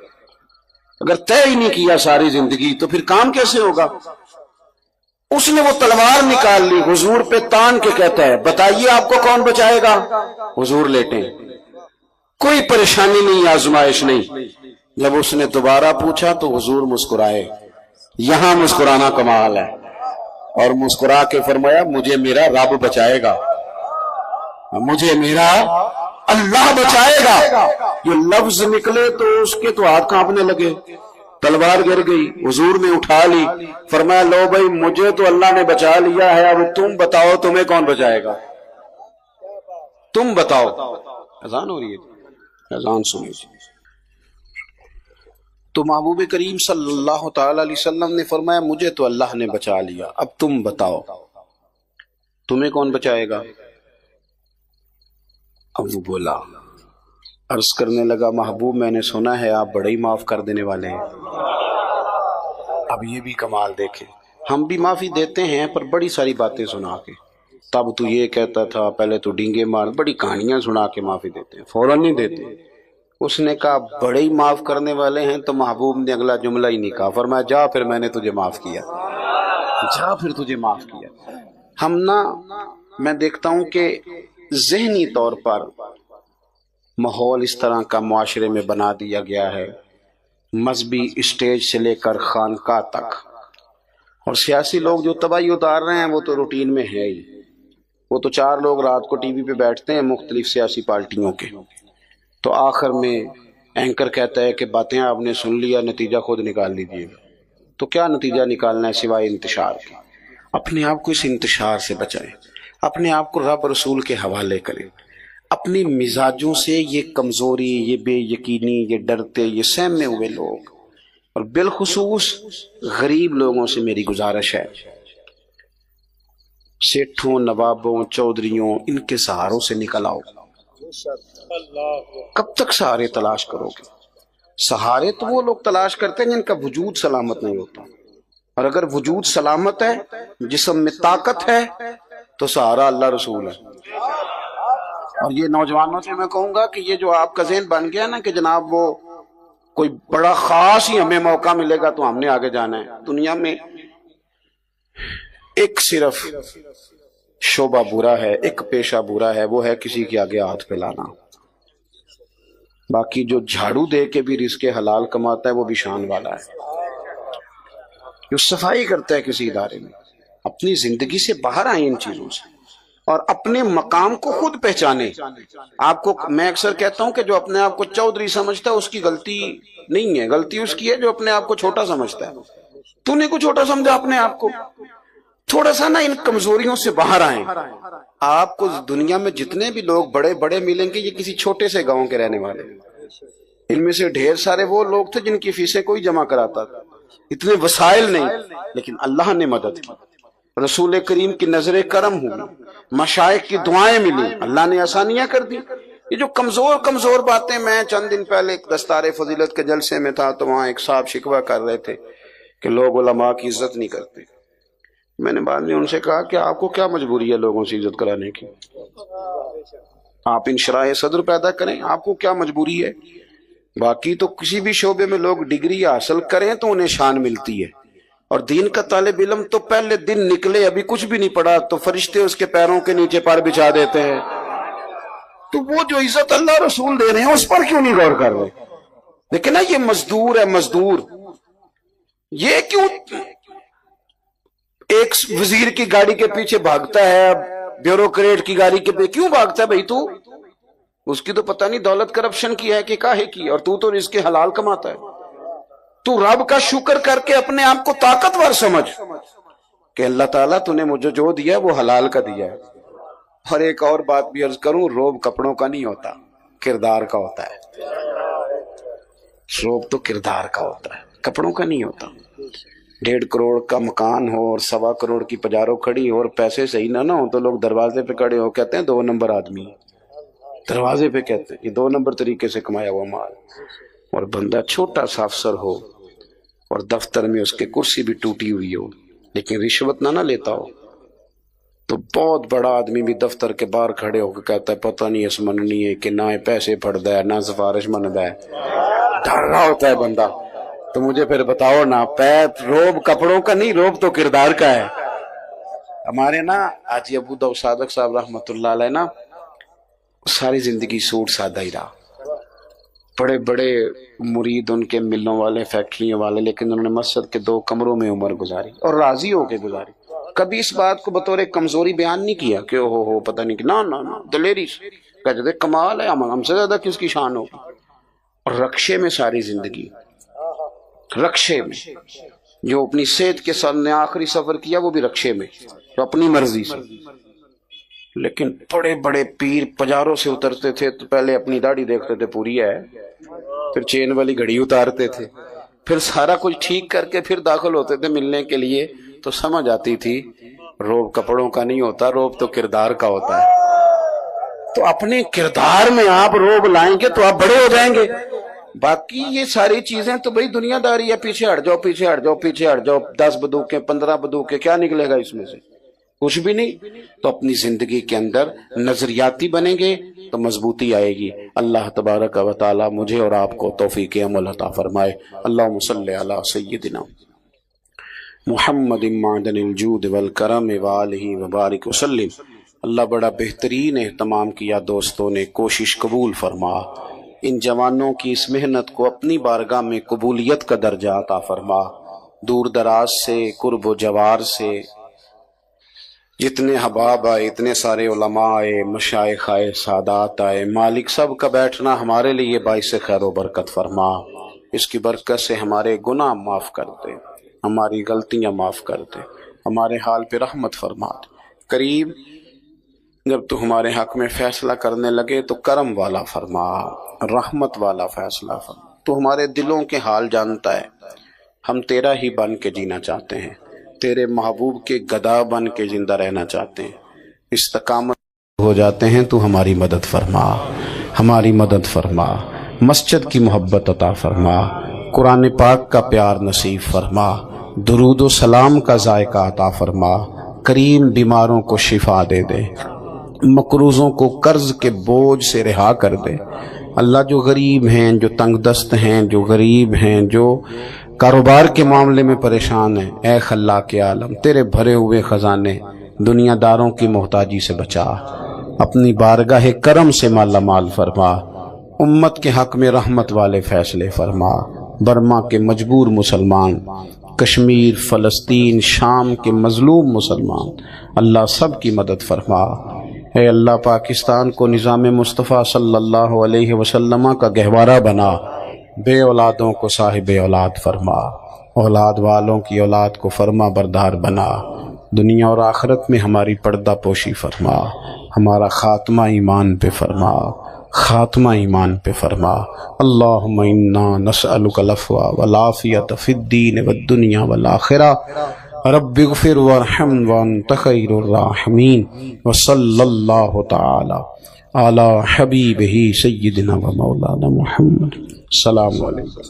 اگر طے ہی نہیں کیا ساری زندگی تو پھر کام کیسے ہوگا؟ اس نے وہ تلوار نکال لی، حضور پہ تان کے کہتا ہے بتائیے آپ کو کون بچائے گا؟ حضور لیٹیں، کوئی پریشانی نہیں، آزمائش نہیں. جب اس نے دوبارہ پوچھا تو حضور مسکرائے. یہاں مسکرانا کمال ہے. اور مسکرا کے فرمایا مجھے میرا رب بچائے گا، مجھے میرا اللہ بچائے گا. یہ لفظ نکلے تو اس کے تو ہاتھ کانپنے لگے، تلوار گر گئی. حضور نے اٹھا لی، فرمایا لو بھائی مجھے تو اللہ نے بچا لیا ہے، اب تم بتاؤ تمہیں کون بچائے گا؟ تم بتاؤ. اذان ہو رہی ہے، اذان سنی. تو محبوب کریم صلی اللہ تعالی علیہ وسلم نے فرمایا مجھے تو اللہ نے بچا لیا، اب تم بتاؤ تمہیں کون بچائے گا؟ اب وہ بولا، عرض کرنے لگا محبوب میں نے سنا ہے آپ بڑے ہی معاف کر دینے والے ہیں. اب یہ بھی کمال دیکھیں، ہم بھی معافی دیتے ہیں پر بڑی ساری باتیں سنا کے. تب تو یہ کہتا تھا، پہلے تو ڈینگے مار، بڑی کہانیاں سنا کے معافی دیتے ہیں، فوراً نہیں دیتے. اس نے کہا بڑے ہی معاف کرنے والے ہیں، تو محبوب نے اگلا جملہ ہی نہیں کہا، فرمایا جا پھر میں نے تجھے معاف کیا، جا پھر تجھے معاف کیا۔ ہم نا، میں دیکھتا ہوں کہ ذہنی طور پر ماحول اس طرح کا معاشرے میں بنا دیا گیا ہے، مذہبی اسٹیج سے لے کر خانقاہ تک، اور سیاسی لوگ جو تباہی اتار رہے ہیں وہ تو روٹین میں ہے ہی۔ وہ تو 4 لوگ رات کو ٹی وی پہ بیٹھتے ہیں مختلف سیاسی پارٹیوں کے، تو آخر میں اینکر کہتا ہے کہ باتیں آپ نے سن لیا، نتیجہ خود نکال لیجیے۔ تو کیا نتیجہ نکالنا ہے سوائے انتشار کے؟ اپنے آپ کو اس انتشار سے بچائیں، اپنے آپ کو رب رسول کے حوالے کریں۔ اپنی مزاجوں سے یہ کمزوری، یہ بے یقینی، یہ ڈرتے، یہ سہمے ہوئے لوگ، اور بالخصوص غریب لوگوں سے میری گزارش ہے، سیٹھوں، نوابوں، چودھریوں، ان کے سہاروں سے نکل آؤ۔ کب تک سہارے تلاش کرو گے؟ سہارے تو وہ لوگ تلاش کرتے ہیں جن کا وجود سلامت نہیں ہوتا، اور اگر وجود سلامت ہے، جسم میں طاقت ہے، تو سہارا اللہ رسول ہے۔ اور یہ نوجوانوں سے میں کہوں گا کہ یہ جو آپ کا ذہن بن گیا نا کہ جناب وہ کوئی بڑا خاص ہی ہمیں موقع ملے گا تو ہم نے آگے جانا ہے، دنیا میں ایک صرف شعبہ برا ہے، ایک پیشہ برا ہے، وہ ہے کسی کے آگے ہاتھ پھیلانا۔ باقی جو جھاڑو دے کے بھی رزق حلال کماتا ہے وہ بھی شان والا ہے، جو صفائی کرتا ہے کسی ادارے میں۔ اپنی زندگی سے باہر آئیں ان چیزوں سے، اور اپنے مقام کو خود پہچانے۔ آپ کو میں اکثر کہتا ہوں کہ جو اپنے آپ کو چودھری سمجھتا ہے اس کی غلطی نہیں ہے، غلطی اس کی ہے جو اپنے آپ کو چھوٹا سمجھتا ہے۔ تو نے کو چھوٹا سمجھا اپنے آپ کو؟ تھوڑا سا نا ان کمزوریوں سے باہر آئیں۔ آپ کو دنیا میں جتنے بھی لوگ بڑے بڑے ملیں گے یہ کسی چھوٹے سے گاؤں کے رہنے والے، ان میں سے ڈھیر سارے وہ لوگ تھے جن کی فیسیں کوئی جمع کراتا تھا، اتنے وسائل نہیں، لیکن اللہ نے مدد کی، رسول کریم کی نظر کرم ہوئی، مشائخ کی دعائیں ملی، اللہ نے آسانیاں کر دی۔ یہ جو کمزور باتیں، میں چند دن پہلے ایک دستار فضیلت کے جلسے میں تھا تو وہاں ایک صاحب شکوہ کر رہے تھے کہ لوگ علماء کی عزت نہیں کرتے۔ میں نے بعد میں ان سے کہا کہ آپ کو کیا مجبوری ہے لوگوں سے عزت کرانے کی؟ آپ انشراح صدر پیدا کریں، آپ کو کیا مجبوری ہے؟ باقی تو کسی بھی شعبے میں لوگ ڈگری حاصل کریں تو انہیں شان ملتی ہے، اور دین کا طالب علم تو پہلے دن نکلے ابھی کچھ بھی نہیں پڑھا تو فرشتے اس کے پیروں کے نیچے پر بچھا دیتے ہیں۔ تو وہ جو عزت اللہ رسول دے رہے ہیں اس پر کیوں نہیں غور کر رہے؟ لیکن نا یہ مزدور ہے، مزدور، یہ کیوں ایک وزیر کی گاڑی کے پیچھے بھاگتا ہے، بیوروکریٹ کی گاڑی کے پیچھے کیوں بھاگتا ہے؟ بھائی تو اس کی تو پتہ نہیں دولت کرپشن کی ہے کہ کاہے کی، اور تو رزق حلال کماتا ہے۔ تو رب کا شکر کر کے اپنے آپ کو طاقتور سمجھ کہ اللہ تعالیٰ تو نے مجھے جو دیا وہ حلال کا دیا ہے۔ اور ایک اور بات بھی عرض کروں، روب کپڑوں کا نہیں ہوتا، کردار کا ہوتا ہے۔ روب تو کردار کا ہوتا ہے، کپڑوں کا نہیں ہوتا۔ 1.5 کروڑ کا مکان ہو اور 1.25 کروڑ کی پجارو کھڑی ہو اور پیسے صحیح نہ ہو تو لوگ دروازے پہ کھڑے ہو کہتے ہیں 2 نمبر آدمی، دروازے پہ کہتے ہیں یہ 2 نمبر طریقے سے کمایا ہوا مال۔ اور بندہ چھوٹا سا افسر ہو اور دفتر میں اس کے کرسی بھی ٹوٹی ہوئی ہو لیکن رشوت نہ لیتا ہو، تو بہت بڑا آدمی بھی دفتر کے باہر کھڑے ہو کے کہتا ہے پتہ نہیں اس مننی ہے کہ نہ پیسے پڑتا ہے نہ سفارش منتا ہے، ڈر رہا ہوتا ہے بندہ۔ تو مجھے پھر بتاؤ نا، روب کپڑوں کا نہیں، روب تو کردار کا ہے۔ ہمارے نا حاجی ابو داؤد صادق صاحب رحمۃ اللہ علیہ نا ساری زندگی سوٹ سادہ ہی رہا، بڑے بڑے مرید ان کے ملوں والے، فیکٹریوں والے، لیکن انہوں نے مسجد کے 2 کمروں میں عمر گزاری اور راضی ہو کے گزاری۔ کبھی اس بات کو بطور کمزوری بیان نہیں کیا کہ ہو پتہ نہیں کہ نہ دلیری سے کہتے تھے کمال ہے، ہم سے زیادہ کس کی شان ہوگی۔ اور رکشے میں ساری زندگی، رکشے میں جو اپنی صحت کے ساتھ نے آخری سفر کیا وہ بھی رکشے میں، تو اپنی مرضی سے۔ لیکن بڑے بڑے پیر پجاروں سے اترتے تھے تو پہلے اپنی داڑھی دیکھتے تھے پوری ہے، پھر چین والی گھڑی اتارتے تھے، پھر سارا کچھ ٹھیک کر کے پھر داخل ہوتے تھے ملنے کے لیے، تو سمجھ آتی تھی روب کپڑوں کا نہیں ہوتا، روب تو کردار کا ہوتا ہے۔ تو اپنے کردار میں آپ روب لائیں گے تو آپ بڑے ہو جائیں گے۔ باقی یہ ساری چیزیں تو بھئی دنیا داری ہے، پیچھے ہٹ جاؤ، پیچھے ہٹ جاؤ، پیچھے ہٹ جاؤ، 10 بندوقیں 15 بندوقیں کیا نکلے گا اس میں سے؟ کچھ بھی نہیں، تو اپنی زندگی کے اندر نظریاتی بنیں گے تو مضبوطی آئے گی۔ اللہ تبارک و تعالی مجھے اور آپ کو توفیق عمل عطا فرمائے۔ اللہم صلی علی سیدنا محمد معدن الجود والکرم وآلہ وبارک وسلم۔ اللہ بڑا بہترین اہتمام کیا دوستوں نے، کوشش قبول فرما، ان جوانوں کی اس محنت کو اپنی بارگاہ میں قبولیت کا درجہ عطا فرما۔ دور دراز سے، قرب و جوار سے جتنے احباب آئے، اتنے سارے علماء آئے، مشائخ آئے، سادات آئے، مالک سب کا بیٹھنا ہمارے لیے باعث خیر و برکت فرما۔ اس کی برکت سے ہمارے گناہ معاف کر دے، ہماری غلطیاں معاف کر دے، ہمارے حال پہ رحمت فرما دے۔ قریب جب تو ہمارے حق میں فیصلہ کرنے لگے تو کرم والا فرما، رحمت والا فیصلہ فرما۔ تو ہمارے دلوں کے حال جانتا ہے، ہم تیرا ہی بن کے جینا چاہتے ہیں، تیرے محبوب کے گدا بن کے زندہ رہنا چاہتے ہیں، استقامت ہو جاتے ہیں تو ہماری مدد فرما، ہماری مدد فرما، مسجد کی محبت عطا فرما، قرآن پاک کا پیار نصیب فرما، درود و سلام کا ذائقہ عطا فرما۔ کریم بیماروں کو شفا دے دے، مقروضوں کو قرض کے بوجھ سے رہا کر دے۔ اللہ جو غریب ہیں، جو تنگ دست ہیں، جو غریب ہیں، جو کاروبار کے معاملے میں پریشان ہیں، اے خلاق عالم تیرے بھرے ہوئے خزانے دنیا داروں کی محتاجی سے بچا، اپنی بارگاہ کرم سے مالا مال فرما، امت کے حق میں رحمت والے فیصلے فرما۔ برما کے مجبور مسلمان، کشمیر، فلسطین، شام کے مظلوم مسلمان، اللہ سب کی مدد فرما۔ اے اللہ پاکستان کو نظام مصطفیٰ صلی اللہ علیہ وسلم کا گہوارہ بنا، بے اولادوں کو صاحب اولاد فرما، اولاد والوں کی اولاد کو فرما بردار بنا، دنیا اور آخرت میں ہماری پردہ پوشی فرما، ہمارا خاتمہ ایمان پہ فرما، خاتمہ ایمان پہ فرما۔ اللہم انا نسألک العفو والعافیۃ فی الدین والدنیا والآخرہ، رب اغفر وارحم وانت خیر الراحمین، وصلی اللہ تعالی علی حبیبہ سیدنا و مولانا محمد۔ السلام علیکم۔